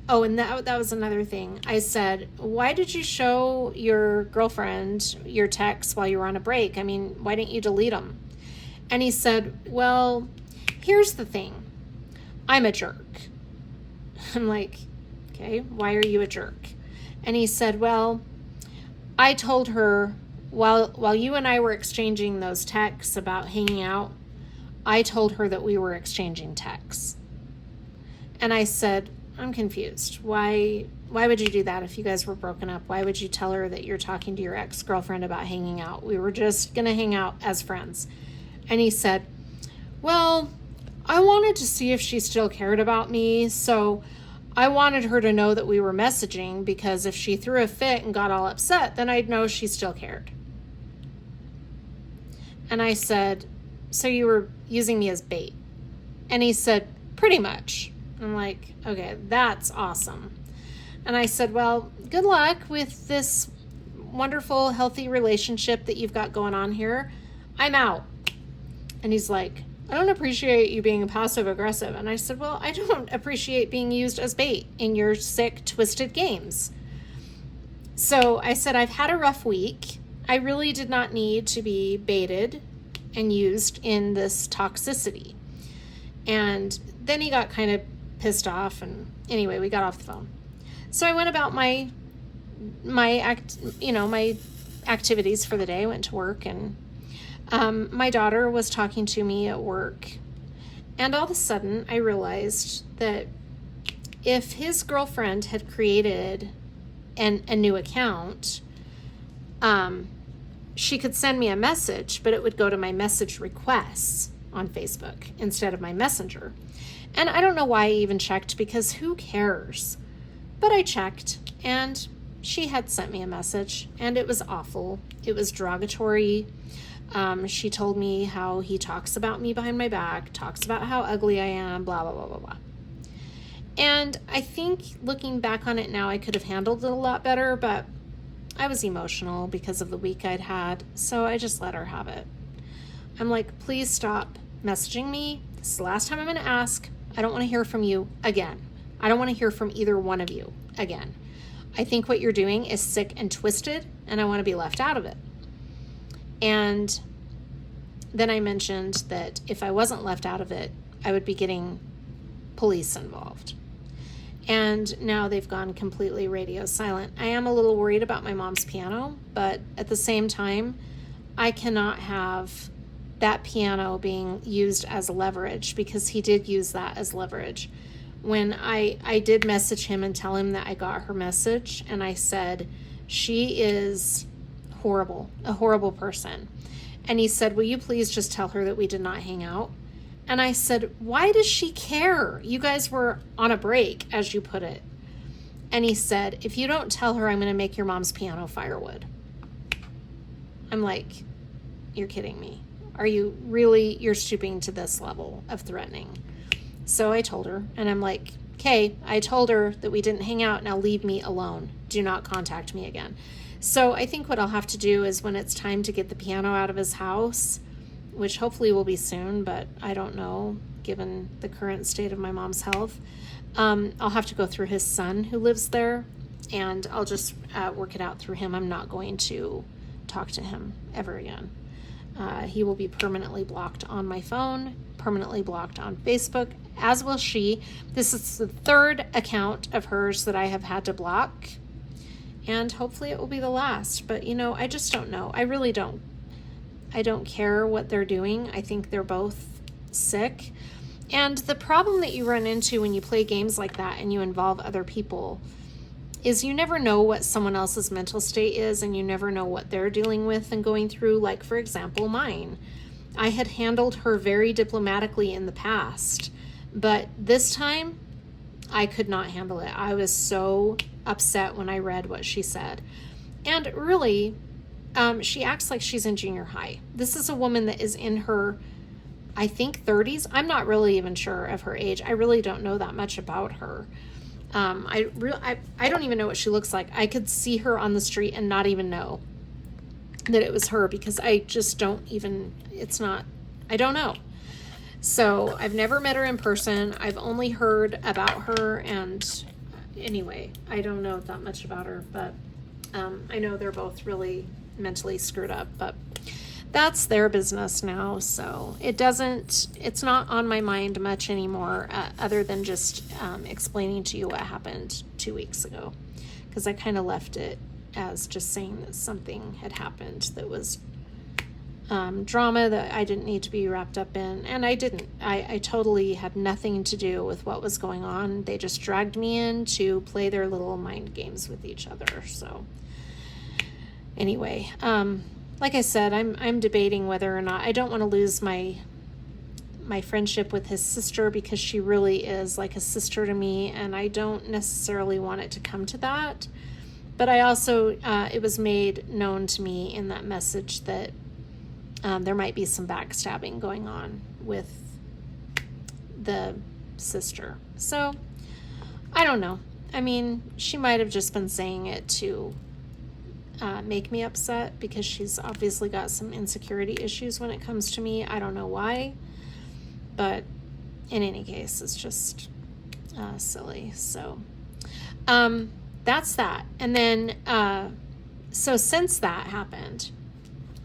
Speaker 1: and that was another thing. I said, why did you show your girlfriend your texts while you were on a break? I mean, why didn't you delete them? And he said, well, here's the thing. I'm a jerk. I'm like, okay, why are you a jerk? And he said, well, I told her while you and I were exchanging those texts about hanging out, I told her that we were exchanging texts. And I said, I'm confused. Why would you do that if you guys were broken up? Why would you tell her that you're talking to your ex-girlfriend about hanging out? We were just going to hang out as friends. And he said, well, I wanted to see if she still cared about me, so I wanted her to know that we were messaging, because if she threw a fit and got all upset, then I'd know she still cared. And I said, so you were using me as bait? And he said, pretty much. I'm like, okay, that's awesome. And I said, well, good luck with this wonderful, healthy relationship that you've got going on here. I'm out. And he's like, I don't appreciate you being passive aggressive. And I said, well, I don't appreciate being used as bait in your sick, twisted games. So I said, I've had a rough week. I really did not need to be baited and used in this toxicity. And then he got kind of pissed off, and anyway, we got off the phone. So I went about my activities for the day. I went to work, and my daughter was talking to me at work, and all of a sudden I realized that if his girlfriend had created a new account, she could send me a message, but it would go to my message requests on Facebook instead of my messenger. And I don't know why I even checked, because who cares? But I checked, and she had sent me a message, and it was awful. It was derogatory. She told me how he talks about me behind my back, talks about how ugly I am, blah, blah, blah, blah, blah. And I think looking back on it now, I could have handled it a lot better, but I was emotional because of the week I'd had, so I just let her have it. I'm like, please stop messaging me. This is the last time I'm going to ask. I don't want to hear from you again. I don't want to hear from either one of you again. I think what you're doing is sick and twisted, and I want to be left out of it. And then I mentioned that if I wasn't left out of it, I would be getting police involved. And now they've gone completely radio silent. I am a little worried about my mom's piano, but at the same time, I cannot have that piano being used as leverage, because he did use that as leverage. When I did message him and tell him that I got her message, and I said, she is horrible, a horrible person. And he said, will you please just tell her that we did not hang out? And I said, why does she care? You guys were on a break, as you put it. And he said, if you don't tell her, I'm going to make your mom's piano firewood. I'm like, you're kidding me. Are you really, you're stooping to this level of threatening? So I told her, and I'm like, okay, I told her that we didn't hang out, now leave me alone. Do not contact me again. So I think what I'll have to do is, when it's time to get the piano out of his house, which hopefully will be soon, but I don't know, given the current state of my mom's health, I'll have to go through his son who lives there, and I'll just work it out through him. I'm not going to talk to him ever again. He will be permanently blocked on my phone, permanently blocked on Facebook, as will she. This is the third account of hers that I have had to block, and hopefully it will be the last. But I just don't know. I really don't. I don't care what they're doing. I think they're both sick. And the problem that you run into when you play games like that and you involve other people is you never know what someone else's mental state is, and you never know what they're dealing with and going through. Like, for example, mine. I had handled her very diplomatically in the past, but this time I could not handle it. I was so upset when I read what she said. And really, she acts like she's in junior high. This is a woman that is in her, I think, 30s. I'm not really even sure of her age. I really don't know that much about her. I don't even know what she looks like. I could see her on the street and not even know that it was her, because I just don't even, I don't know. So I've never met her in person. I've only heard about her, and anyway, I don't know that much about her, but I know they're both really mentally screwed up, but that's their business now. So it's not on my mind much anymore, other than just explaining to you what happened 2 weeks ago, because I kind of left it as just saying that something had happened that was drama that I didn't need to be wrapped up in. And I didn't. I totally had nothing to do with what was going on. They just dragged me in to play their little mind games with each other. So anyway, like I said, I'm debating whether or not, I don't want to lose my friendship with his sister, because she really is like a sister to me, and I don't necessarily want it to come to that. But I also, it was made known to me in that message that there might be some backstabbing going on with the sister. So I don't know. I mean, she might have just been saying it to make me upset, because she's obviously got some insecurity issues when it comes to me. I don't know why, but in any case, it's just silly. So that's that. And then so since that happened,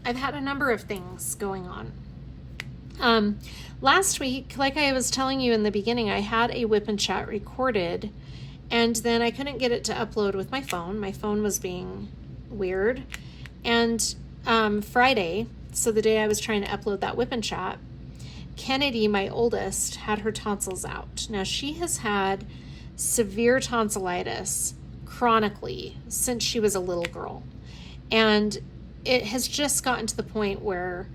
Speaker 1: I've had a number of things going on. Last week, like I was telling you in the beginning, I had a WIP and Chat recorded, and then I couldn't get it to upload with my phone. My phone was being weird. And Friday, so the day I was trying to upload that WIP and Chat, Kennedy, my oldest, had her tonsils out. Now, she has had severe tonsillitis chronically since she was a little girl. And it has just gotten to the point where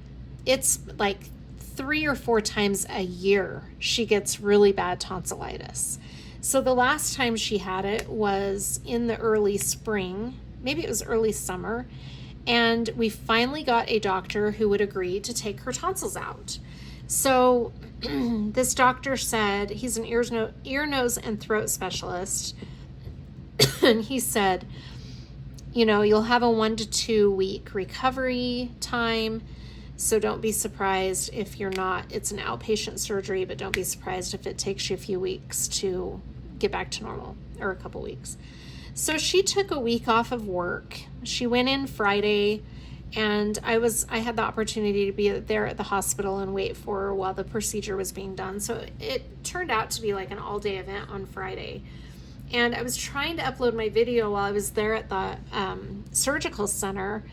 Speaker 1: it's like 3 or 4 times a year she gets really bad tonsillitis. So the last time she had it was in the early spring, maybe it was early summer, and we finally got a doctor who would agree to take her tonsils out. So this doctor said, he's an ear, nose, and throat specialist, and he said, you'll have a 1 to 2 week recovery time, so don't be surprised if you're not, it's an outpatient surgery, but don't be surprised if it takes you a few weeks to get back to normal, or a couple weeks. So she took a week off of work. She went in Friday, and I had the opportunity to be there at the hospital and wait for her while the procedure was being done. So it turned out to be like an all-day event on Friday. And I was trying to upload my video while I was there at the surgical center,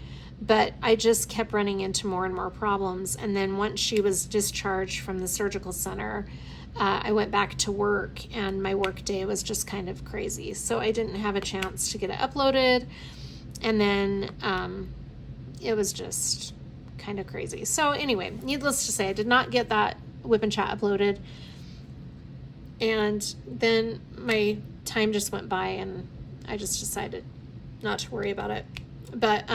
Speaker 1: but I just kept running into more and more problems. And then once she was discharged from the surgical center, I went back to work, and my work day was just kind of crazy. So I didn't have a chance to get it uploaded. And then it was just kind of crazy. So anyway, needless to say, I did not get that WIP and Chat uploaded. And then my time just went by, and I just decided not to worry about it. But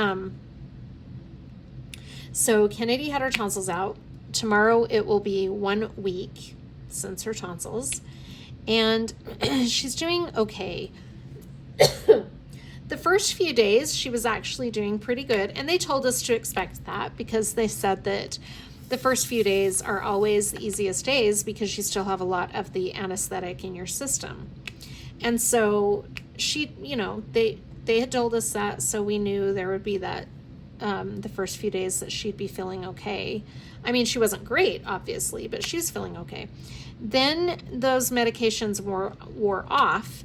Speaker 1: so Kennedy had her tonsils out. Tomorrow it will be 1 week since her tonsils, and she's doing okay. The first few days she was actually doing pretty good, and they told us to expect that, because they said that the first few days are always the easiest days, because you still have a lot of the anesthetic in your system. And so she, they had told us that, so we knew there would be that the first few days that she'd be feeling okay. I mean, she wasn't great, obviously, but she was feeling okay. Then those medications wore off,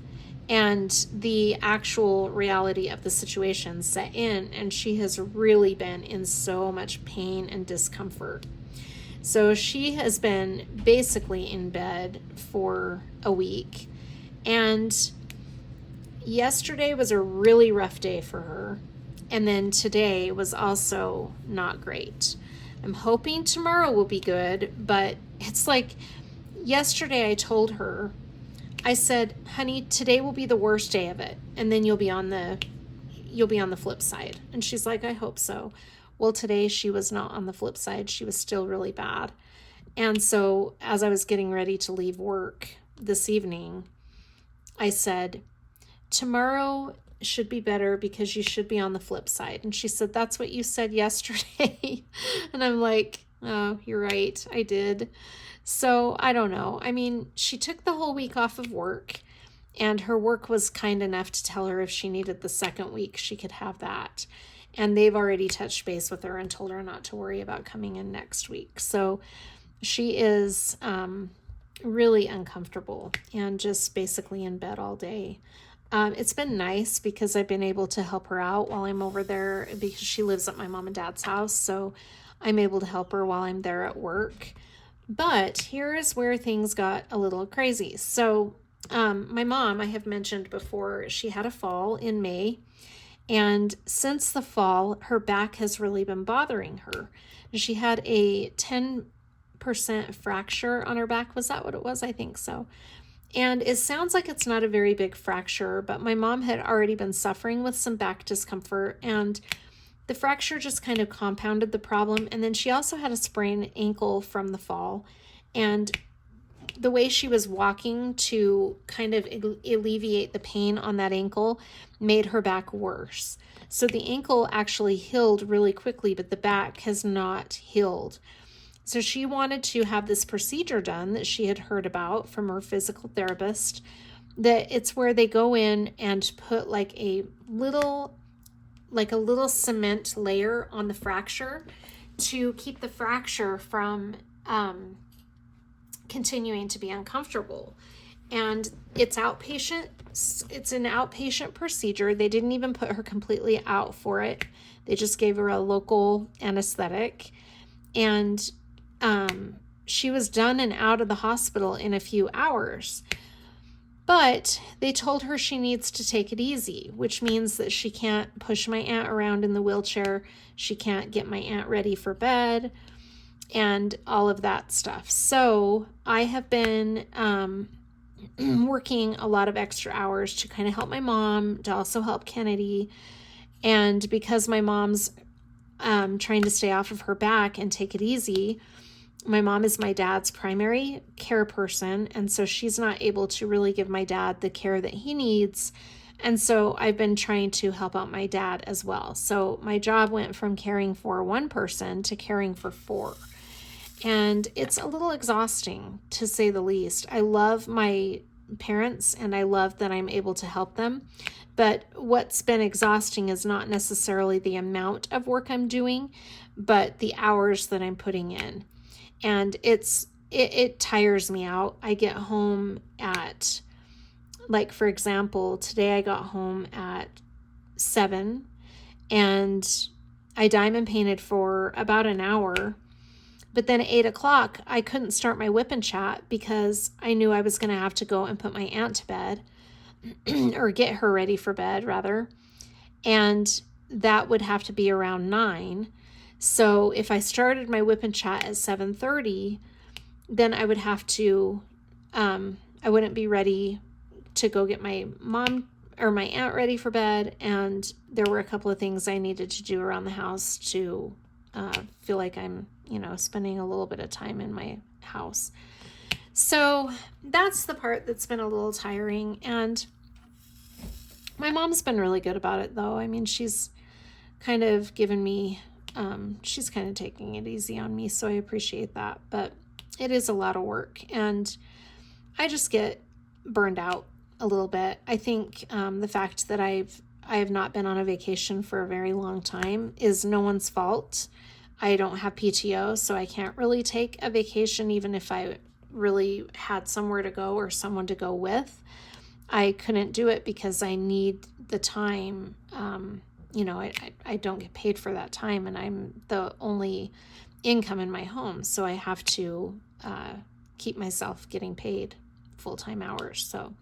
Speaker 1: and the actual reality of the situation set in, and she has really been in so much pain and discomfort. So she has been basically in bed for a week, and yesterday was a really rough day for her, and then today was also not great. I'm hoping tomorrow will be good, but it's like yesterday I told her, I said, honey, today will be the worst day of it, and then you'll be on the flip side. And she's like, I hope so. Well, today she was not on the flip side. She was still really bad. And so as I was getting ready to leave work this evening, I said, tomorrow should be better because you should be on the flip side. And she said, that's what you said yesterday. And I'm like, oh, you're right. I did. So I don't know. I mean, she took the whole week off of work, and her work was kind enough to tell her if she needed the second week, she could have that. And they've already touched base with her and told her not to worry about coming in next week. So she is really uncomfortable and just basically in bed all day. It's been nice because I've been able to help her out while I'm over there because she lives at my mom and dad's house. So I'm able to help her while I'm there at work. But here is where things got a little crazy. So my mom, I have mentioned before, she had a fall in May. And since the fall, her back has really been bothering her. She had a 10% fracture on her back. Was that what it was? I think so. And it sounds like it's not a very big fracture, but my mom had already been suffering with some back discomfort, and the fracture just kind of compounded the problem. And then she also had a sprained ankle from the fall, and the way she was walking to kind of alleviate the pain on that ankle made her back worse. So the ankle actually healed really quickly, but the back has not healed. So she wanted to have this procedure done that she had heard about from her physical therapist, that it's where they go in and put like a little cement layer on the fracture to keep the fracture from continuing to be uncomfortable. And it's outpatient. It's an outpatient procedure. They didn't even put her completely out for it. They just gave her a local anesthetic, and she was done and out of the hospital in a few hours. But they told her she needs to take it easy, which means that she can't push my aunt around in the wheelchair. She can't get my aunt ready for bed and all of that stuff. So I have been working a lot of extra hours to kind of help my mom, to also help Kennedy. And because my mom's trying to stay off of her back and take it easy, my mom is my dad's primary care person, and so she's not able to really give my dad the care that he needs. And so I've been trying to help out my dad as well. So my job went from caring for one person to caring for four. And it's a little exhausting, to say the least. I love my parents and I love that I'm able to help them. But what's been exhausting is not necessarily the amount of work I'm doing, but the hours that I'm putting in. And it tires me out. I get home at, like, for example, today I got home at 7 and I diamond painted for about an hour. But then at 8 o'clock, I couldn't start my WIP and Chat because I knew I was going to have to go and put my aunt to bed or get her ready for bed, rather. And that would have to be around 9. So if I started my WIP and Chat at 7:30, then I would have to, I wouldn't be ready to go get my mom or my aunt ready for bed. And there were a couple of things I needed to do around the house to feel like I'm, spending a little bit of time in my house. So that's the part that's been a little tiring. And my mom's been really good about it, though. I mean, she's kind of given me, she's kind of taking it easy on me, so I appreciate that. But it is a lot of work, and I just get burned out a little bit. I think the fact that I have not been on a vacation for a very long time is no one's fault. I don't have PTO, so I can't really take a vacation even if I really had somewhere to go or someone to go with, I couldn't do it because I need the time. I don't get paid for that time, and I'm the only income in my home. So I have to keep myself getting paid full-time hours. So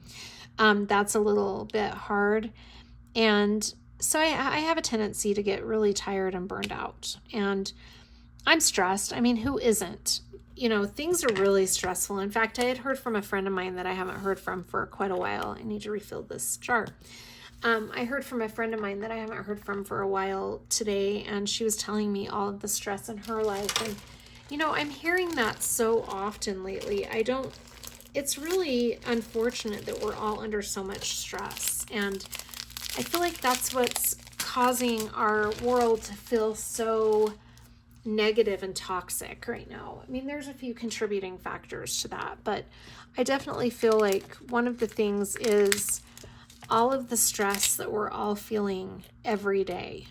Speaker 1: that's a little bit hard. And so I have a tendency to get really tired and burned out. And I'm stressed. I mean, who isn't? Things are really stressful. In fact, I had heard from a friend of mine that I haven't heard from for quite a while. I need to refill this jar. I heard from a friend of mine that I haven't heard from for a while today, and she was telling me all of the stress in her life. And, I'm hearing that so often lately. It's really unfortunate that we're all under so much stress. And I feel like that's what's causing our world to feel so negative and toxic right now. I mean, there's a few contributing factors to that, but I definitely feel like one of the things is all of the stress that we're all feeling every day.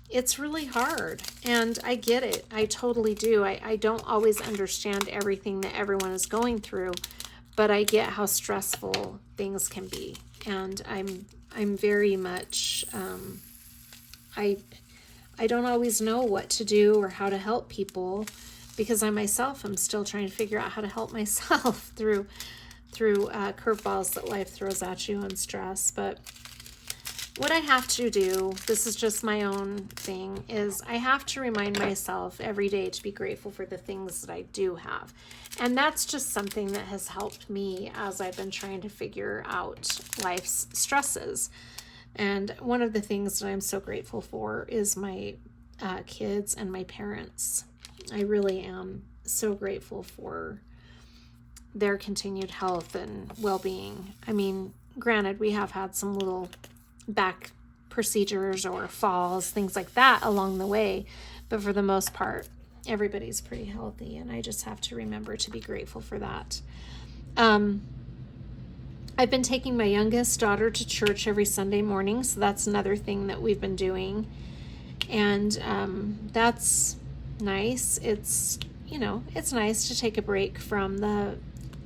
Speaker 1: It's really hard, and I get it. I totally do. I don't always understand everything that everyone is going through, but I get how stressful things can be. And I'm very much, I don't always know what to do or how to help people, because I myself am still trying to figure out how to help myself through curveballs that life throws at you and stress. But what I have to do, this is just my own thing, is I have to remind myself every day to be grateful for the things that I do have. And that's just something that has helped me as I've been trying to figure out life's stresses. And one of the things that I'm so grateful for is my kids and my parents. I really am so grateful for their continued health and well-being. I mean, granted, we have had some little back procedures or falls, things like that along the way, but for the most part, everybody's pretty healthy, and I just have to remember to be grateful for that. I've been taking my youngest daughter to church every Sunday morning, so that's another thing that we've been doing, and that's nice. It's nice to take a break from the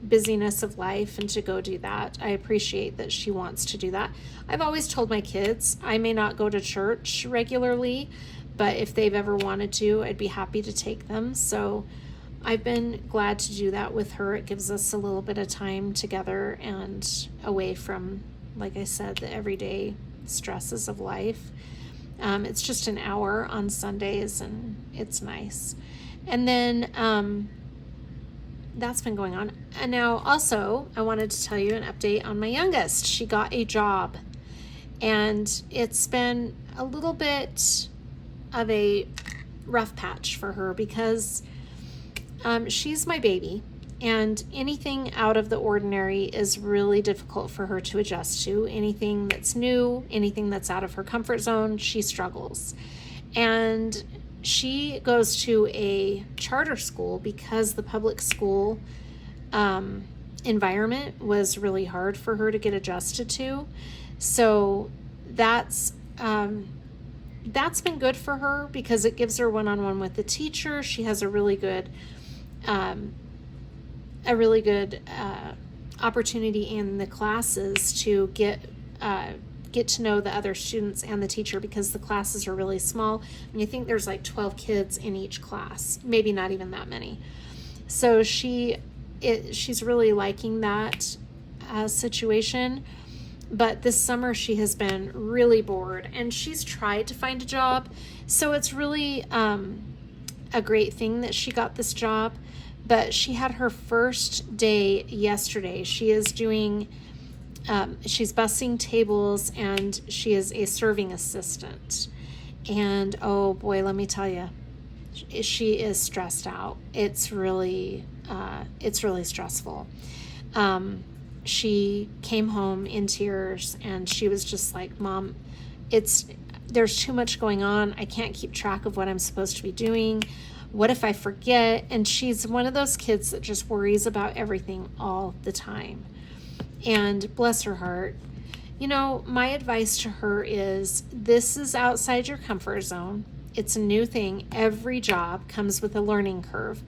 Speaker 1: busyness of life and to go do that. I appreciate that she wants to do that. I've always told my kids I may not go to church regularly, but if they've ever wanted to, I'd be happy to take them. So I've been glad to do that with her. It gives us a little bit of time together and away from, like I said, the everyday stresses of life. It's just an hour on Sundays, and it's nice. And then that's been going on. And now also, I wanted to tell you an update on my youngest. She got a job, and it's been a little bit of a rough patch for her because she's my baby, and anything out of the ordinary is really difficult for her to adjust to. Anything that's new, anything that's out of her comfort zone, she struggles. And she goes to a charter school because the public school environment was really hard for her to get adjusted to. So that's been good for her because it gives her one-on-one with the teacher. She has a really good opportunity in the classes to get to know the other students and the teacher, because the classes are really small, and you think there's like 12 kids in each class, maybe not even that many. So she's really liking that situation. But this summer she has been really bored, and she's tried to find a job. So it's really a great thing that she got this job. But she had her first day yesterday. She is doing, she's bussing tables, and she is a serving assistant. And oh boy, let me tell you, she is stressed out. It's really stressful. She came home in tears, and she was just like, Mom, there's too much going on. I can't keep track of what I'm supposed to be doing. What if I forget? And she's one of those kids that just worries about everything all the time. And bless her heart. My advice to her is, this is outside your comfort zone. It's a new thing. Every job comes with a learning curve.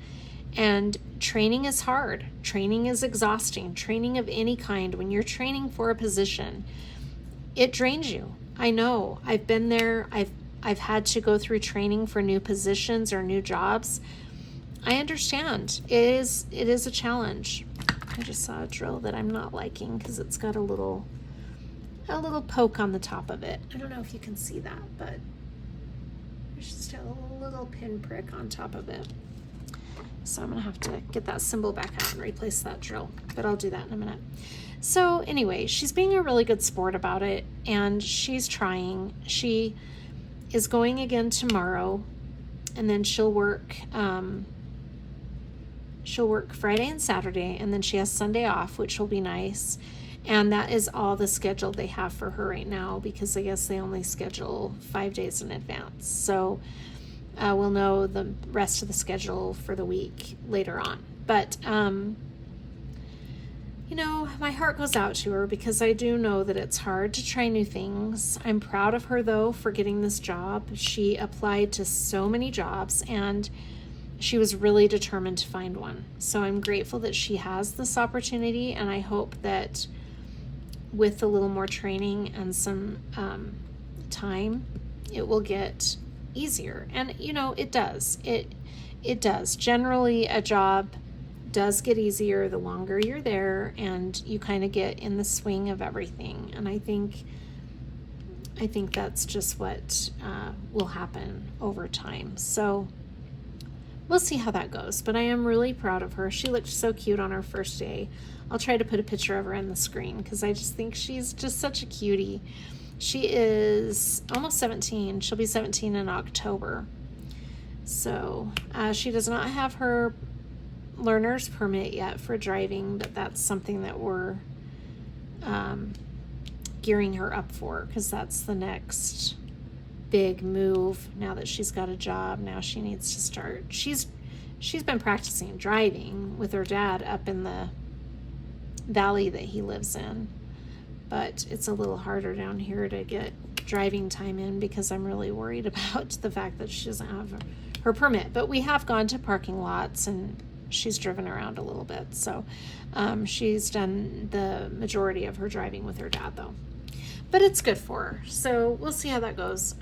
Speaker 1: And training is hard. Training is exhausting. Training of any kind, when you're training for a position, it drains you. I know. I've been there. I've had to go through training for new positions or new jobs. I understand. It is a challenge. I just saw a drill that I'm not liking because it's got a little poke on the top of it. I don't know if you can see that, but there's just a little pinprick on top of it. So I'm gonna have to get that symbol back out and replace that drill, but I'll do that in a minute. So anyway, she's being a really good sport about it, and she's trying. She is going again tomorrow, and then she'll work Friday and Saturday, and then she has Sunday off, which will be nice. And that is all the schedule they have for her right now, because I guess they only schedule 5 days in advance. So we'll know the rest of the schedule for the week later on. But, you know, my heart goes out to her because I do know that it's hard to try new things. I'm proud of her, though, for getting this job. She applied to so many jobs, and she was really determined to find one. So I'm grateful that she has this opportunity, and I hope that with a little more training and some time, it will get easier. And you know, it does. It does. Generally, a job does get easier the longer you're there, and you kind of get in the swing of everything. And I think that's just what will happen over time. So we'll see how that goes. But I am really proud of her. She looked so cute on her first day. I'll try to put a picture of her on the screen because I just think she's just such a cutie. She is almost 17. She'll be 17 in October. So she does not have her learner's permit yet for driving, but that's something that we're gearing her up for, because that's the next big move. Now that she's got a job, now she needs to start. She's been practicing driving with her dad up in the valley that he lives in, but it's a little harder down here to get driving time in because I'm really worried about the fact that she doesn't have her permit. But we have gone to parking lots and she's driven around a little bit, so she's done the majority of her driving with her dad, though. But it's good for her, so we'll see how that goes.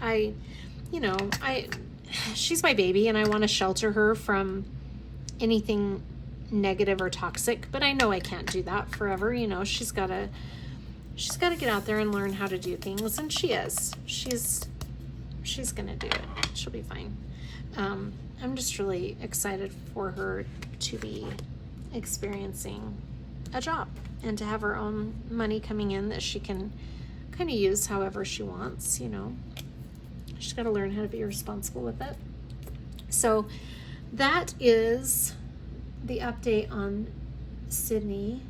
Speaker 1: She's my baby, and I want to shelter her from anything negative or toxic, but I know I can't do that forever. You know, she's got to get out there and learn how to do things, and she's gonna do it. She'll be fine. I'm just really excited for her to be experiencing a job and to have her own money coming in that she can kind of use however she wants. You know, she's got to learn how to be responsible with it. So that is the update on Sydney,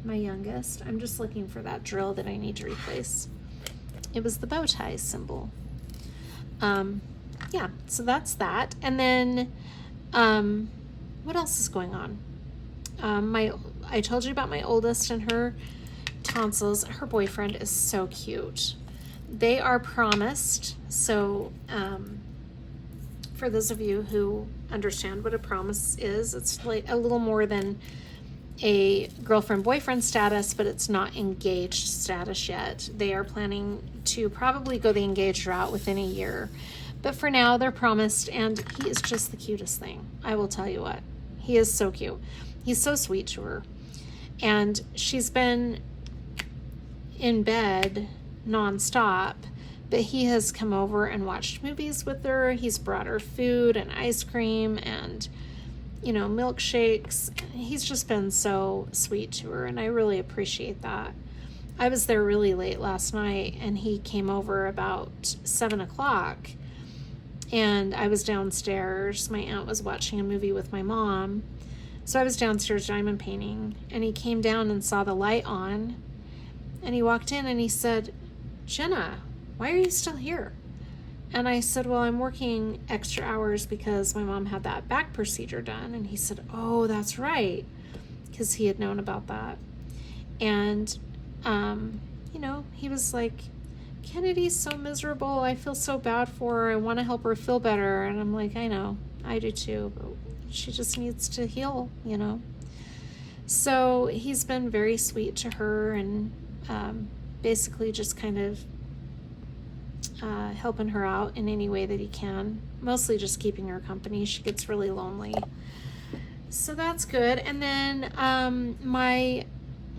Speaker 1: my youngest. I'm just looking for that drill that I need to replace. It was the bow tie symbol. Yeah, so that's that. And then what else is going on? I told you about my oldest and her tonsils. Her boyfriend is so cute. They are promised. So for those of you who understand what a promise is, it's like a little more than a girlfriend-boyfriend status, but it's not engaged status yet. They are planning to probably go the engaged route within a year. But for now, they're promised, and he is just the cutest thing. I will tell you what. He is so cute. He's so sweet to her. And she's been in bed nonstop, but he has come over and watched movies with her. He's brought her food and ice cream and, you know, milkshakes. He's just been so sweet to her, and I really appreciate that. I was there really late last night, and he came over about 7 o'clock, and I was downstairs. My aunt was watching a movie with my mom, so I was downstairs diamond painting, and he came down and saw the light on, and he walked in and he said, "Jenna, why are you still here?" And I said, "Well, I'm working extra hours because my mom had that back procedure done." And he said, "Oh, that's right," because he had known about that. And, you know, he was like, "Kennedy's so miserable. I feel so bad for her. I want to help her feel better." And I'm like, "I know, I do too." But she just needs to heal, you know. So he's been very sweet to her, and basically just kind of helping her out in any way that he can, mostly just keeping her company. She gets really lonely. So that's good. And then my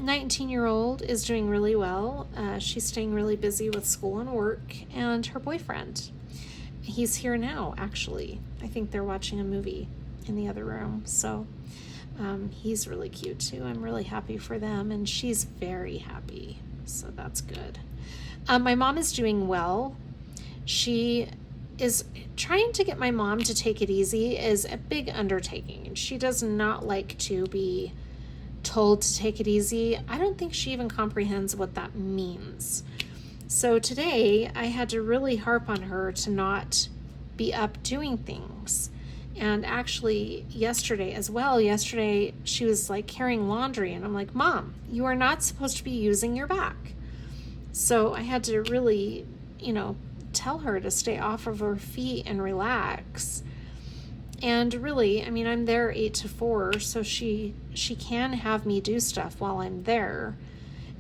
Speaker 1: 19-year-old is doing really well. She's staying really busy with school and work, and her boyfriend. He's here now, actually. I think they're watching a movie in the other room. So he's really cute too. I'm really happy for them, and she's very happy. So that's good. My mom is doing well. She is trying to get my mom to take it easy is a big undertaking, and she does not like to be told to take it easy. I don't think she even comprehends what that means. So today I had to really harp on her to not be up doing things. And actually yesterday as well, she was like carrying laundry, and I'm like, Mom, you are not supposed to be using your back. So I had to really, you know, tell her to stay off of her feet and relax. And really, I mean, I'm there 8 to 4, so she can have me do stuff while I'm there.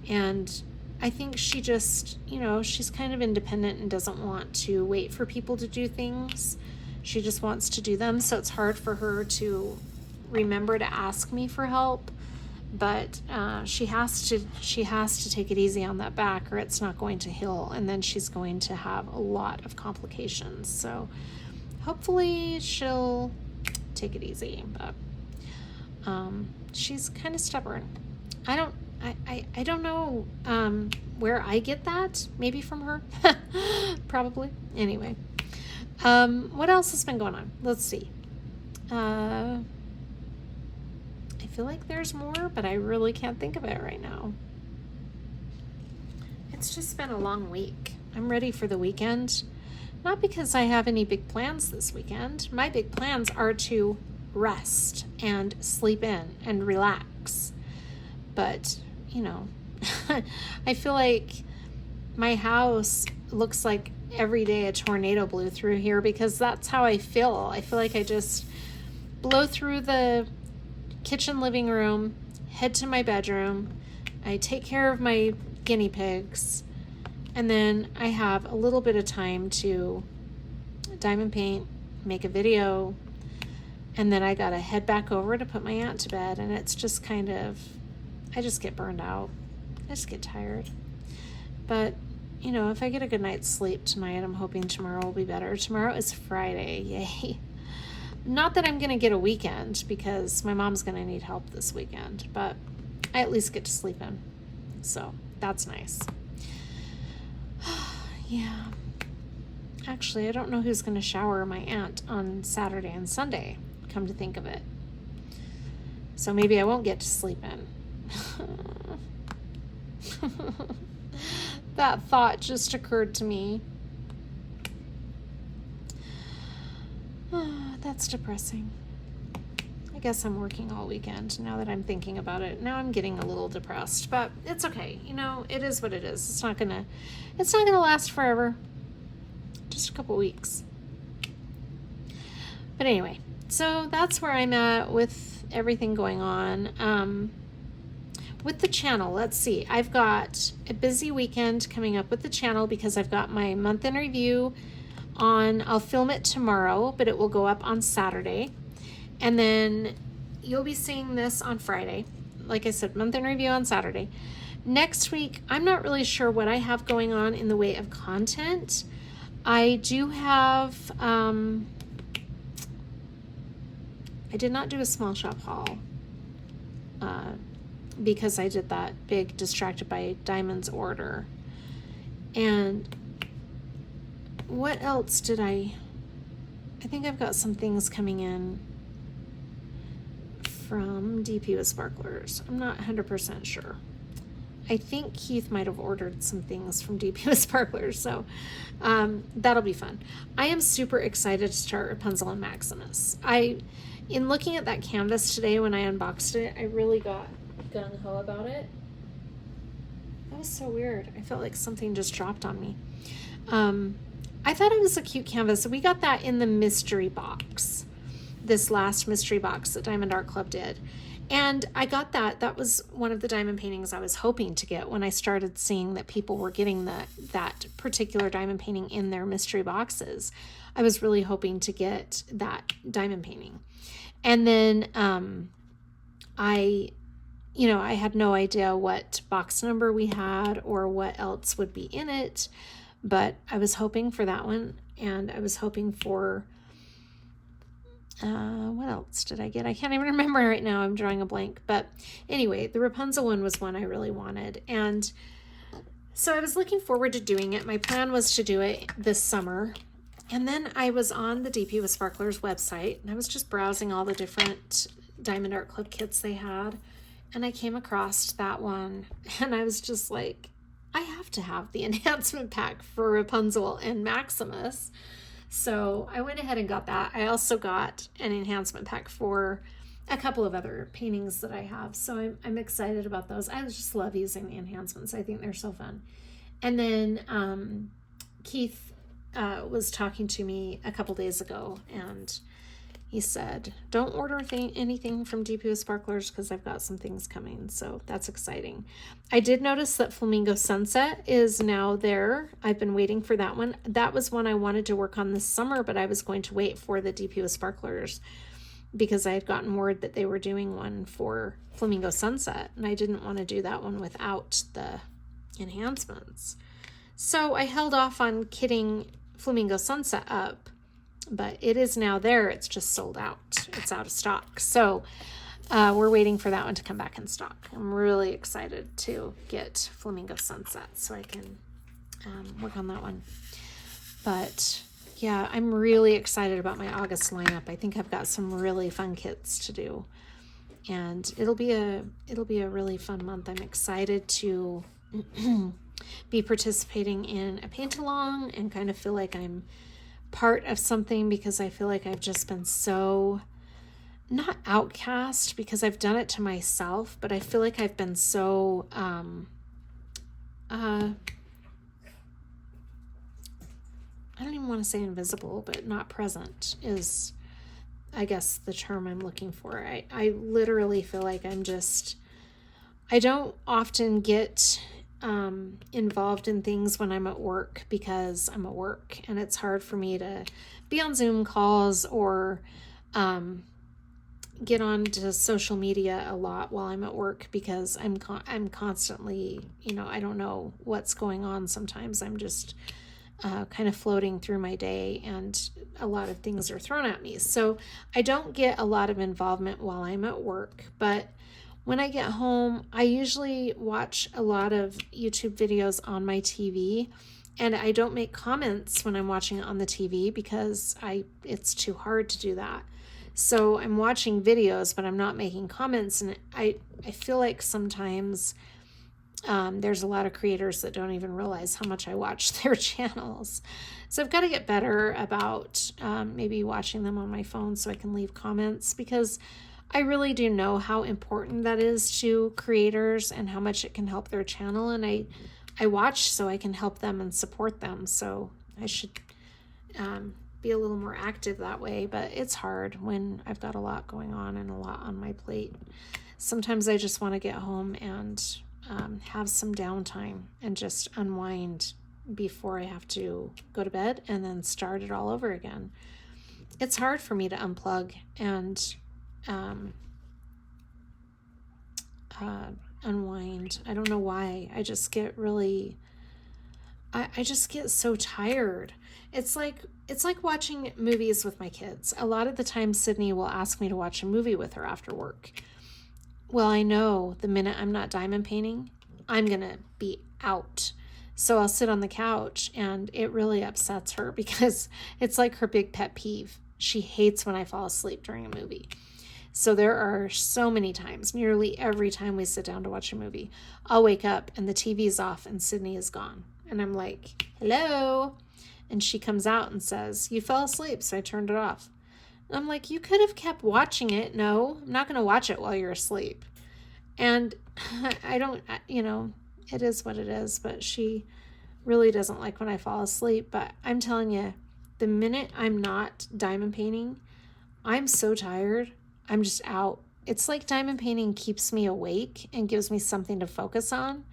Speaker 1: And I think she just, you know, she's kind of independent and doesn't want to wait for people to do things. She just wants to do them. So it's hard for her to remember to ask me for help. But she has to take it easy on that back, or it's not going to heal, and then she's going to have a lot of complications. So hopefully she'll take it easy, but she's kind of stubborn. I don't know where I get that. Maybe from her, probably. Anyway, what else has been going on? Let's see. I feel like there's more, but I really can't think of it right now. It's just been a long week. I'm ready for the weekend. Not because I have any big plans this weekend. My big plans are to rest and sleep in and relax. But, you know, I feel like my house looks like every day a tornado blew through here, because that's how I feel. I feel like I just blow through the kitchen, living room, head to my bedroom. I take care of my guinea pigs, and then I have a little bit of time to diamond paint, make a video, and then I gotta head back over to put my aunt to bed. And it's just kind of, I just get burned out. I just get tired. But, you know, if I get a good night's sleep tonight, I'm hoping tomorrow will be better. Tomorrow is Friday, yay. Not that I'm going to get a weekend, because my mom's going to need help this weekend, but I at least get to sleep in. So that's nice. Yeah. Actually, I don't know who's going to shower my aunt on Saturday and Sunday, come to think of it. So maybe I won't get to sleep in. That thought just occurred to me. That's depressing. I guess I'm working all weekend now that I'm thinking about it. Now I'm getting a little depressed, but it's okay. You know, it is what it is. It's not gonna last forever. Just a couple weeks. But anyway, so that's where I'm at with everything going on. With the channel, let's see. I've got a busy weekend coming up with the channel, because I've got my month in review on. I'll film it tomorrow, but it will go up on Saturday, and then you'll be seeing this on Friday. Like I said, month in review on Saturday. Next week, I'm not really sure what I have going on in the way of content. I do have I did not do a small shop haul because I did that big Distracted by Diamonds order. And what else did I think I've got some things coming in from DP with Sparklers. I'm not 100% sure. I think Keith might have ordered some things from DP with Sparklers, so that'll be fun. I am super excited to start Rapunzel and Maximus. In looking at that canvas today when I unboxed it, I really got gung-ho about it. That was so weird. I felt like something just dropped on me. I thought it was a cute canvas. We got that in the mystery box. this last mystery box that Diamond Art Club did. And I got that. That was one of the diamond paintings I was hoping to get when I started seeing that people were getting that particular diamond painting in their mystery boxes. I was really hoping to get that diamond painting. And then I had no idea what box number we had or what else would be in it, but I was hoping for that one. And I was hoping for, what else did I get? I can't even remember right now. I'm drawing a blank. But anyway, the Rapunzel one was one I really wanted. And so I was looking forward to doing it. My plan was to do it this summer. And then I was on the DP with Sparklers website, and I was just browsing all the different Diamond Art Club kits they had. And I came across that one, and I was just like, I have to have the enhancement pack for Rapunzel and Maximus. So I went ahead and got that. I also got an enhancement pack for a couple of other paintings that I have. So I'm excited about those. I just love using the enhancements. I think they're so fun. And then Keith was talking to me a couple days ago, and he said, don't order anything from DP with Sparklers because I've got some things coming. So that's exciting. I did notice that Flamingo Sunset is now there. I've been waiting for that one. That was one I wanted to work on this summer, but I was going to wait for the DP with Sparklers because I had gotten word that they were doing one for Flamingo Sunset, and I didn't want to do that one without the enhancements. So I held off on kitting Flamingo Sunset up, but it is now there. It's just sold out. It's out of stock. So we're waiting for that one to come back in stock. I'm really excited to get Flamingo Sunset so I can work on that one. But yeah, I'm really excited about my August lineup. I think I've got some really fun kits to do, and it'll be a really fun month. I'm excited to be participating in a paint along and kind of feel like I'm part of something, because I feel like I've just been so, not outcast because I've done it to myself, but I feel like I've been so I don't even want to say invisible, but not present is, I guess, the term I'm looking for. I literally feel like I don't often get involved in things when I'm at work because I'm at work, and it's hard for me to be on Zoom calls or get on to social media a lot while I'm at work because I'm constantly, I don't know what's going on. Sometimes I'm just kind of floating through my day, and a lot of things are thrown at me. So I don't get a lot of involvement while I'm at work, but when I get home, I usually watch a lot of YouTube videos on my TV, and I don't make comments when I'm watching it on the TV because it's too hard to do that. So I'm watching videos, but I'm not making comments, and I feel like sometimes there's a lot of creators that don't even realize how much I watch their channels. So I've got to get better about maybe watching them on my phone so I can leave comments, because I really do know how important that is to creators and how much it can help their channel. And I watch so I can help them and support them. So I should be a little more active that way. But it's hard when I've got a lot going on and a lot on my plate. Sometimes I just want to get home and have some downtime and just unwind before I have to go to bed and then start it all over again. It's hard for me to unplug and unwind. I don't know why. I just get really, I just get so tired. It's like watching movies with my kids. A lot of the time Sydney will ask me to watch a movie with her after work. Well, I know the minute I'm not diamond painting, I'm gonna be out. So I'll sit on the couch, and it really upsets her because it's like her big pet peeve. She hates when I fall asleep during a movie. So there are so many times, nearly every time we sit down to watch a movie, I'll wake up and the TV's off and Sydney is gone. And I'm like, hello. And she comes out and says, you fell asleep, so I turned it off. And I'm like, you could have kept watching it. No, I'm not going to watch it while you're asleep. And I don't, it is what it is, but she really doesn't like when I fall asleep. But I'm telling you, the minute I'm not diamond painting, I'm so tired. I'm just out. It's like diamond painting keeps me awake and gives me something to focus on.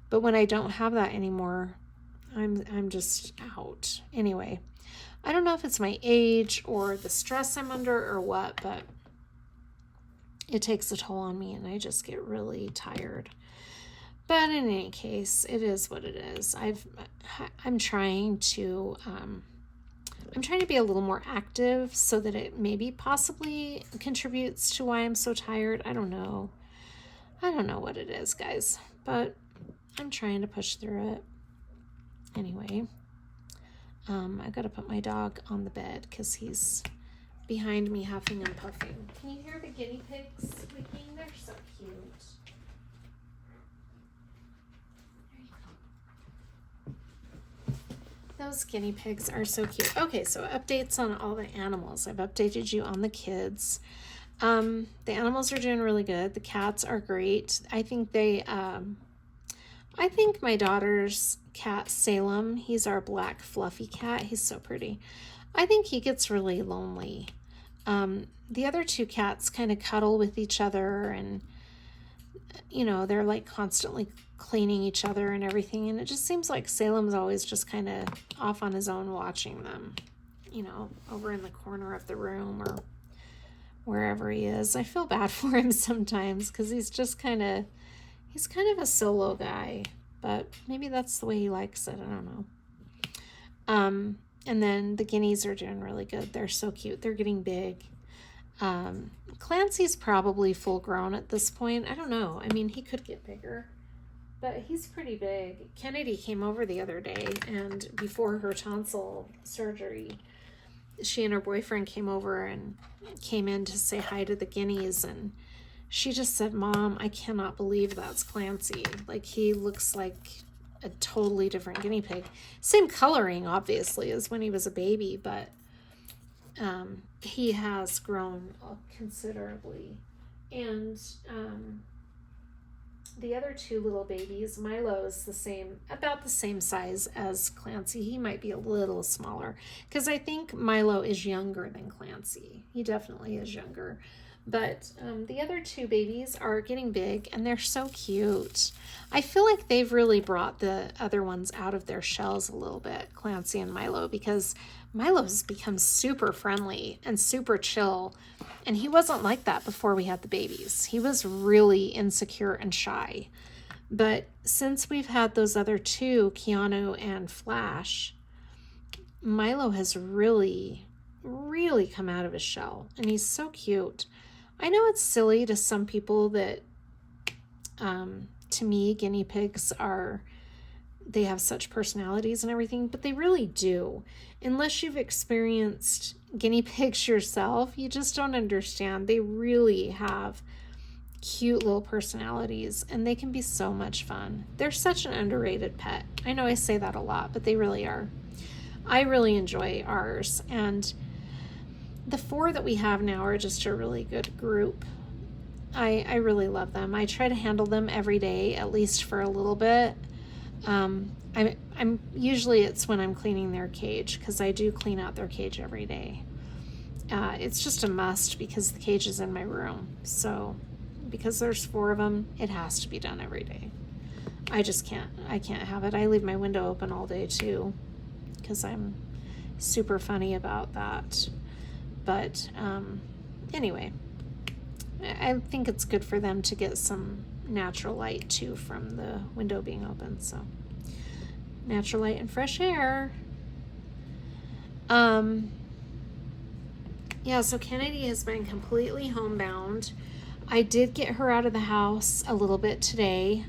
Speaker 1: But when I don't have that anymore, I'm just out. Anyway, I don't know if it's my age or the stress I'm under or what, but it takes a toll on me and I just get really tired. But in any case, it is what it is. I'm trying to be a little more active so that it maybe possibly contributes to why I'm so tired. I don't know. I don't know what it is, guys, but I'm trying to push through it. Anyway, I gotta put my dog on the bed because he's behind me huffing and puffing. Can you hear the guinea pigs squeaking? They're so cute. Those guinea pigs are so cute. Okay, so updates on all the animals. I've updated you on the kids. The animals are doing really good. The cats are great. I think my daughter's cat, Salem, he's our black fluffy cat. He's so pretty. I think he gets really lonely. The other two cats kind of cuddle with each other and, they're like constantly cleaning each other and everything. And it just seems like Salem's always just kind of off on his own watching them, over in the corner of the room or wherever he is. I feel bad for him sometimes because he's kind of a solo guy, but maybe that's the way he likes it. I don't know. And then the guineas are doing really good. They're so cute. They're getting big. Clancy's probably full grown at this point. I don't know. I mean, he could get bigger, but he's pretty big. Kennedy came over the other day, and before her tonsil surgery, she and her boyfriend came over and came in to say hi to the guineas, and she just said, "Mom, I cannot believe that's Clancy. Like, he looks like a totally different guinea pig. Same coloring, obviously, as when he was a baby, but he has grown considerably." And the other two little babies, Milo is about the same size as Clancy. He might be a little smaller because I think Milo is younger than Clancy. He definitely is younger. But the other two babies are getting big and they're so cute. I feel like they've really brought the other ones out of their shells a little bit, Clancy and Milo, because Milo's become super friendly and super chill. And he wasn't like that before we had the babies. He was really insecure and shy. But since we've had those other two, Keanu and Flash, Milo has really, really come out of his shell. And he's so cute. I know it's silly to some people that, to me, guinea pigs they have such personalities and everything, but they really do. Unless you've experienced guinea pigs yourself, you just don't understand. They really have cute little personalities and they can be so much fun. They're such an underrated pet. I know I say that a lot, but they really are. I really enjoy ours, and the 4 that we have now are just a really good group. I really love them. I try to handle them every day, at least for a little bit. I'm usually it's when I'm cleaning their cage, because I do clean out their cage every day. It's just a must because the cage is in my room. So because there's 4 of them, it has to be done every day. I can't have it. I leave my window open all day too, because I'm super funny about that. But anyway, I think it's good for them to get some natural light too from the window being open. So natural light and fresh air. Yeah, so Kennedy has been completely homebound. I did get her out of the house a little bit today.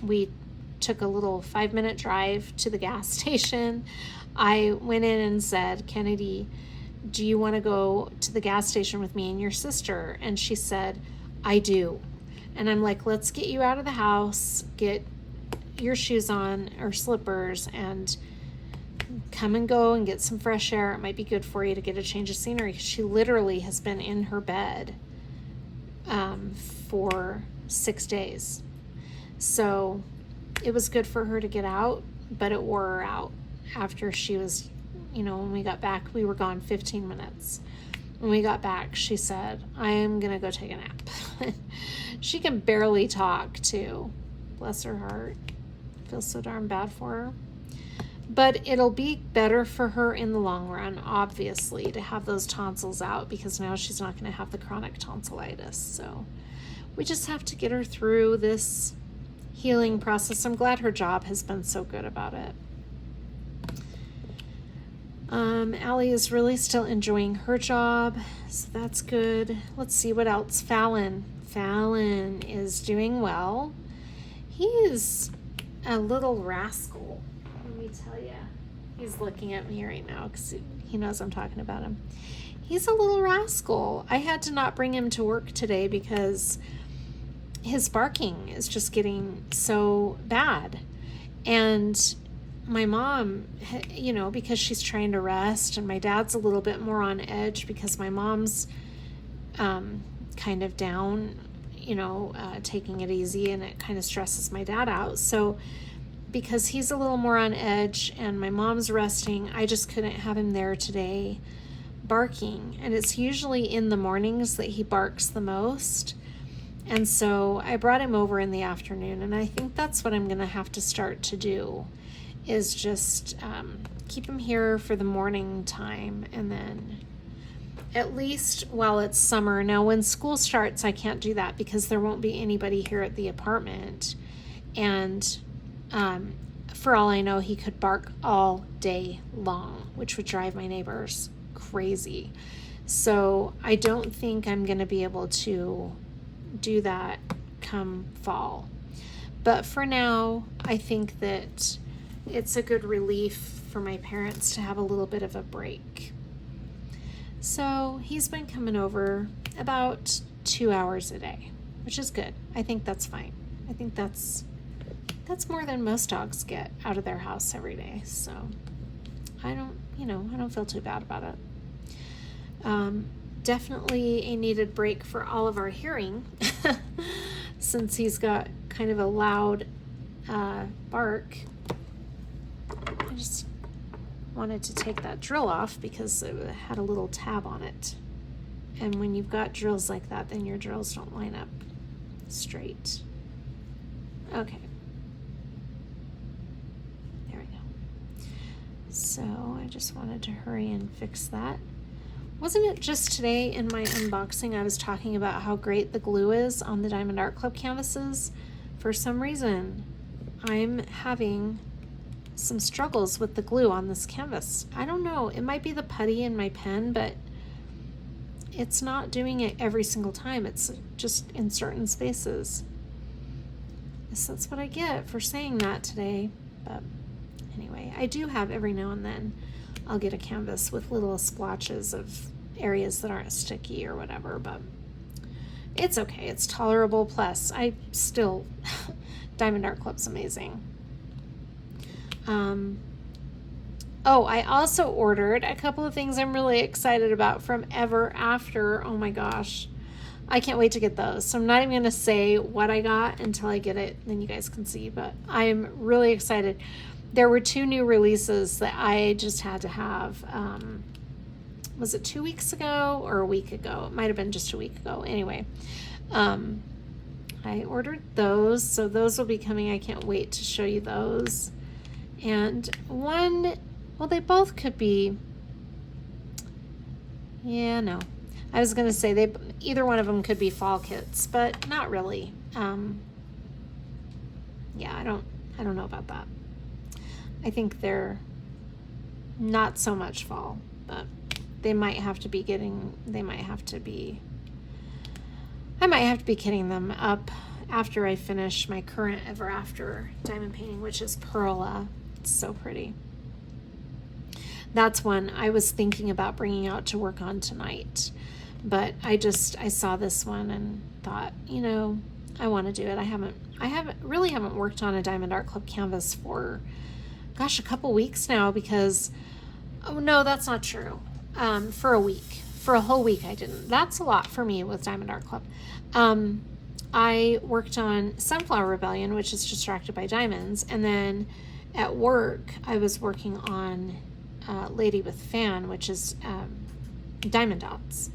Speaker 1: We took a little 5-minute drive to the gas station. I went in and said, "Kennedy, do you want to go to the gas station with me and your sister?" And she said, "I do." And I'm like, "Let's get you out of the house, get your shoes on or slippers, and come and go and get some fresh air. It might be good for you to get a change of scenery." She literally has been in her bed for 6 days. So it was good for her to get out, but it wore her out after she was, when we got back, we were gone 15 minutes. when we got back, she said, I am going to go take a nap. She can barely talk, too. Bless her heart. I feel so darn bad for her. But it'll be better for her in the long run, obviously, to have those tonsils out, because now she's not going to have the chronic tonsillitis. So we just have to get her through this healing process. I'm glad her job has been so good about it. Allie is really still enjoying her job, so that's good. Let's see what else. Fallon is doing well. He is a little rascal, let me tell you. He's looking at me right now because he knows I'm talking about him. He's a little rascal. I had to not bring him to work today because his barking is just getting so bad. And my mom, because she's trying to rest, and my dad's a little bit more on edge because my mom's kind of down, taking it easy, and it kind of stresses my dad out. So because he's a little more on edge and my mom's resting, I just couldn't have him there today barking. And it's usually in the mornings that he barks the most. And so I brought him over in the afternoon, and I think that's what I'm going to have to start to do, is just keep him here for the morning time, and then at least while it's summer. Now when school starts, I can't do that because there won't be anybody here at the apartment, and for all I know, he could bark all day long, which would drive my neighbors crazy. So I don't think I'm going to be able to do that come fall. But for now, I think that it's a good relief for my parents to have a little bit of a break. So he's been coming over about 2 hours a day, which is good. I think that's fine. I think that's more than most dogs get out of their house every day. So I don't feel too bad about it. Definitely a needed break for all of our hearing since he's got kind of a loud bark. I just wanted to take that drill off because it had a little tab on it. And when you've got drills like that, then your drills don't line up straight. Okay. There we go. So I just wanted to hurry and fix that. Wasn't it just today in my unboxing I was talking about how great the glue is on the Diamond Art Club canvases? For some reason, I'm having some struggles with the glue on this canvas. I don't know. It might be the putty in my pen, but it's not doing it every single time. It's just in certain spaces. So that's what I get for saying that today. But anyway, I do have every now and then I'll get a canvas with little splotches of areas that aren't sticky or whatever, but it's okay. It's tolerable. Plus, I still, Diamond Art Club's amazing. I also ordered a couple of things I'm really excited about from Ever After. Oh my gosh. I can't wait to get those. So I'm not even going to say what I got until I get it, then you guys can see, but I'm really excited. There were 2 new releases that I just had to have. Was it 2 weeks ago or a week ago? It might have been just a week ago. Anyway, I ordered those, so those will be coming. I can't wait to show you those. And they both could be, I was going to say either one of them could be fall kits, but not really. I don't know about that. I think they're not so much fall, but I might have to be getting them up after I finish my current Ever After diamond painting, which is Perla. It's so pretty. That's one I was thinking about bringing out to work on tonight, but I saw this one and thought, I want to do it. I haven't worked on a Diamond Art Club canvas for, a couple weeks now because, no, that's not true. For a week. For a whole week I didn't. That's a lot for me with Diamond Art Club. I worked on Sunflower Rebellion, which is Distracted by Diamonds, and then at work I was working on Lady with Fan, which is diamond dots.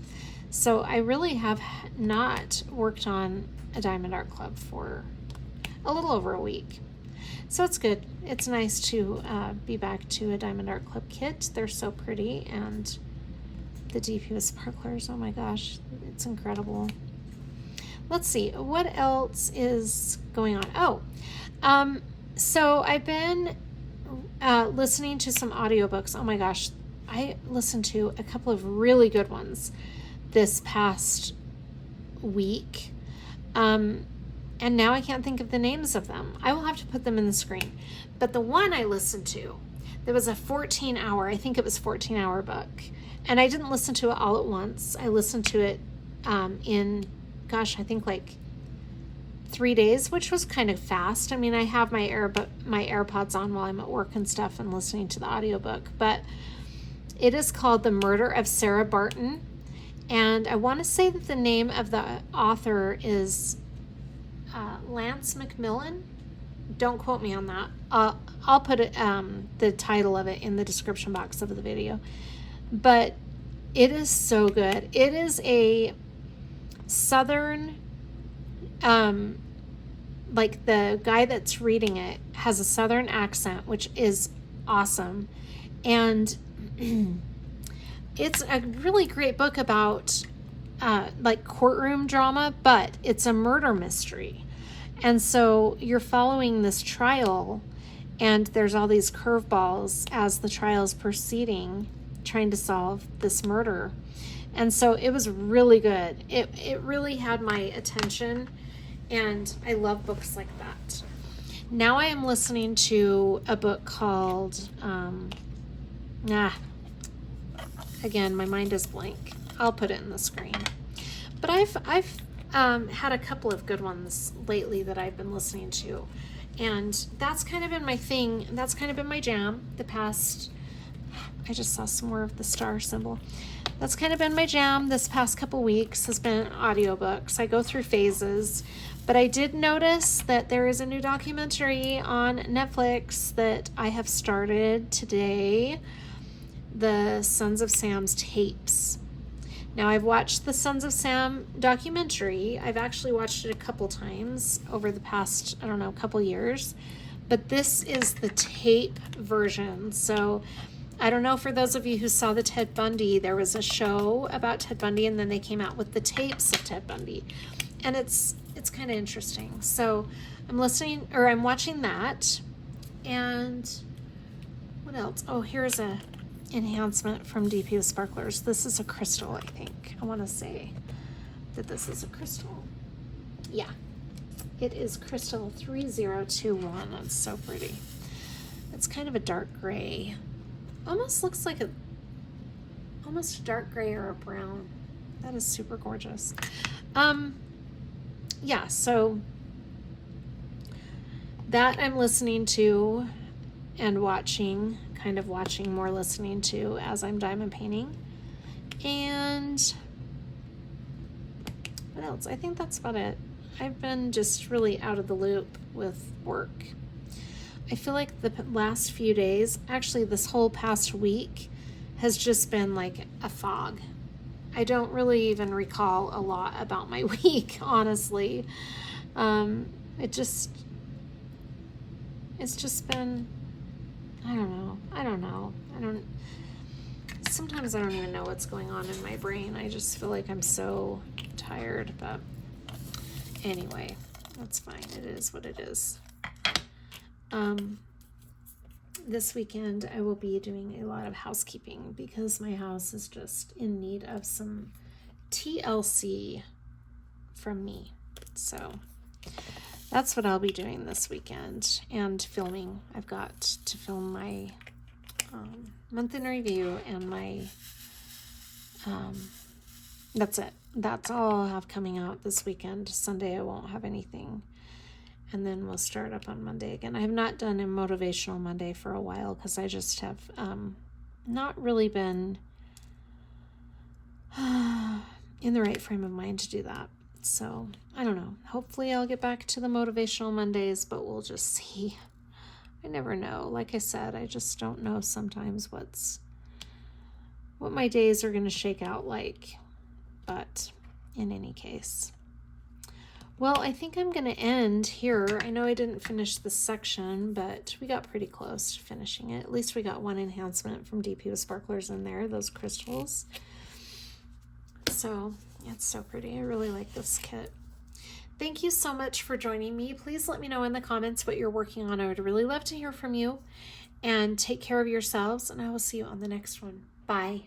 Speaker 1: So I really have not worked on a diamond art club for a little over a week. So it's good. It's nice to be back to a diamond art club kit. They're so pretty, and the DP sparklers, oh my gosh, it's incredible. Let's see, what else is going on? So I've been listening to some audiobooks. Oh my gosh, I listened to a couple of really good ones this past week. And now I can't think of the names of them. I will have to put them in the screen. But the one I listened to, there was a 14-hour book. And I didn't listen to it all at once. I listened to it in, I think like 3 days, which was kind of fast. I mean, I have my AirPods on while I'm at work and stuff and listening to the audiobook. But it is called The Murder of Sarah Barton. And I want to say that the name of the author is Lance McMillan. Don't quote me on that. I'll put it, the title of it in the description box of the video. But it is so good. It is a Southern, like the guy that's reading it has a Southern accent, which is awesome. And it's a really great book about like courtroom drama, but it's a murder mystery. And so you're following this trial, and there's all these curveballs as the trial's proceeding, trying to solve this murder. And so it was really good. It really had my attention, and I love books like that. Now I am listening to a book called, again, my mind is blank. I'll put it in the screen. But I've had a couple of good ones lately that I've been listening to. And that's kind of been my thing. That's kind of been my jam the past, I just saw some more of the star symbol. That's kind of been my jam this past couple weeks, has been audiobooks. I go through phases, but I did notice that there is a new documentary on Netflix that I have started today, The Sons of Sam's Tapes. Now, I've watched the Sons of Sam documentary. I've actually watched it a couple times over the past, couple years, but this is the tape version. So I don't know, for those of you who saw the Ted Bundy, there was a show about Ted Bundy, and then they came out with the tapes of Ted Bundy, and it's kind of interesting. So I'm watching that. And what else? Oh, here's a enhancement from DP with Sparklers. This is a crystal, I think. I want to say that this is a crystal. Yeah, it is crystal 3021. That's so pretty. It's kind of a dark gray. Almost looks like almost a dark gray or a brown. That is super gorgeous. Yeah, so that I'm listening to and watching, more listening to as I'm diamond painting. And what else? I think that's about it. I've been just really out of the loop with work. I feel like the last few days, actually this whole past week, has just been like a fog. I don't really even recall a lot about my week, honestly. It's just been, I don't know. Sometimes I don't even know what's going on in my brain. I just feel like I'm so tired, but anyway, that's fine. It is what it is. This weekend I will be doing a lot of housekeeping because my house is just in need of some TLC from me. So that's what I'll be doing this weekend, and filming. I've got to film my month in review and my that's it. That's all I'll have coming out this weekend. Sunday I won't have anything. And then we'll start up on Monday again. I have not done a motivational Monday for a while because I just have not really been in the right frame of mind to do that. So I don't know. Hopefully I'll get back to the motivational Mondays, but we'll just see. I never know. Like I said, I just don't know sometimes what's what my days are going to shake out like. But in any case, well, I think I'm going to end here. I know I didn't finish this section, but we got pretty close to finishing it. At least we got one enhancement from DP with Sparklers in there, those crystals. So it's so pretty. I really like this kit. Thank you so much for joining me. Please let me know in the comments what you're working on. I would really love to hear from you. And take care of yourselves, and I will see you on the next one. Bye.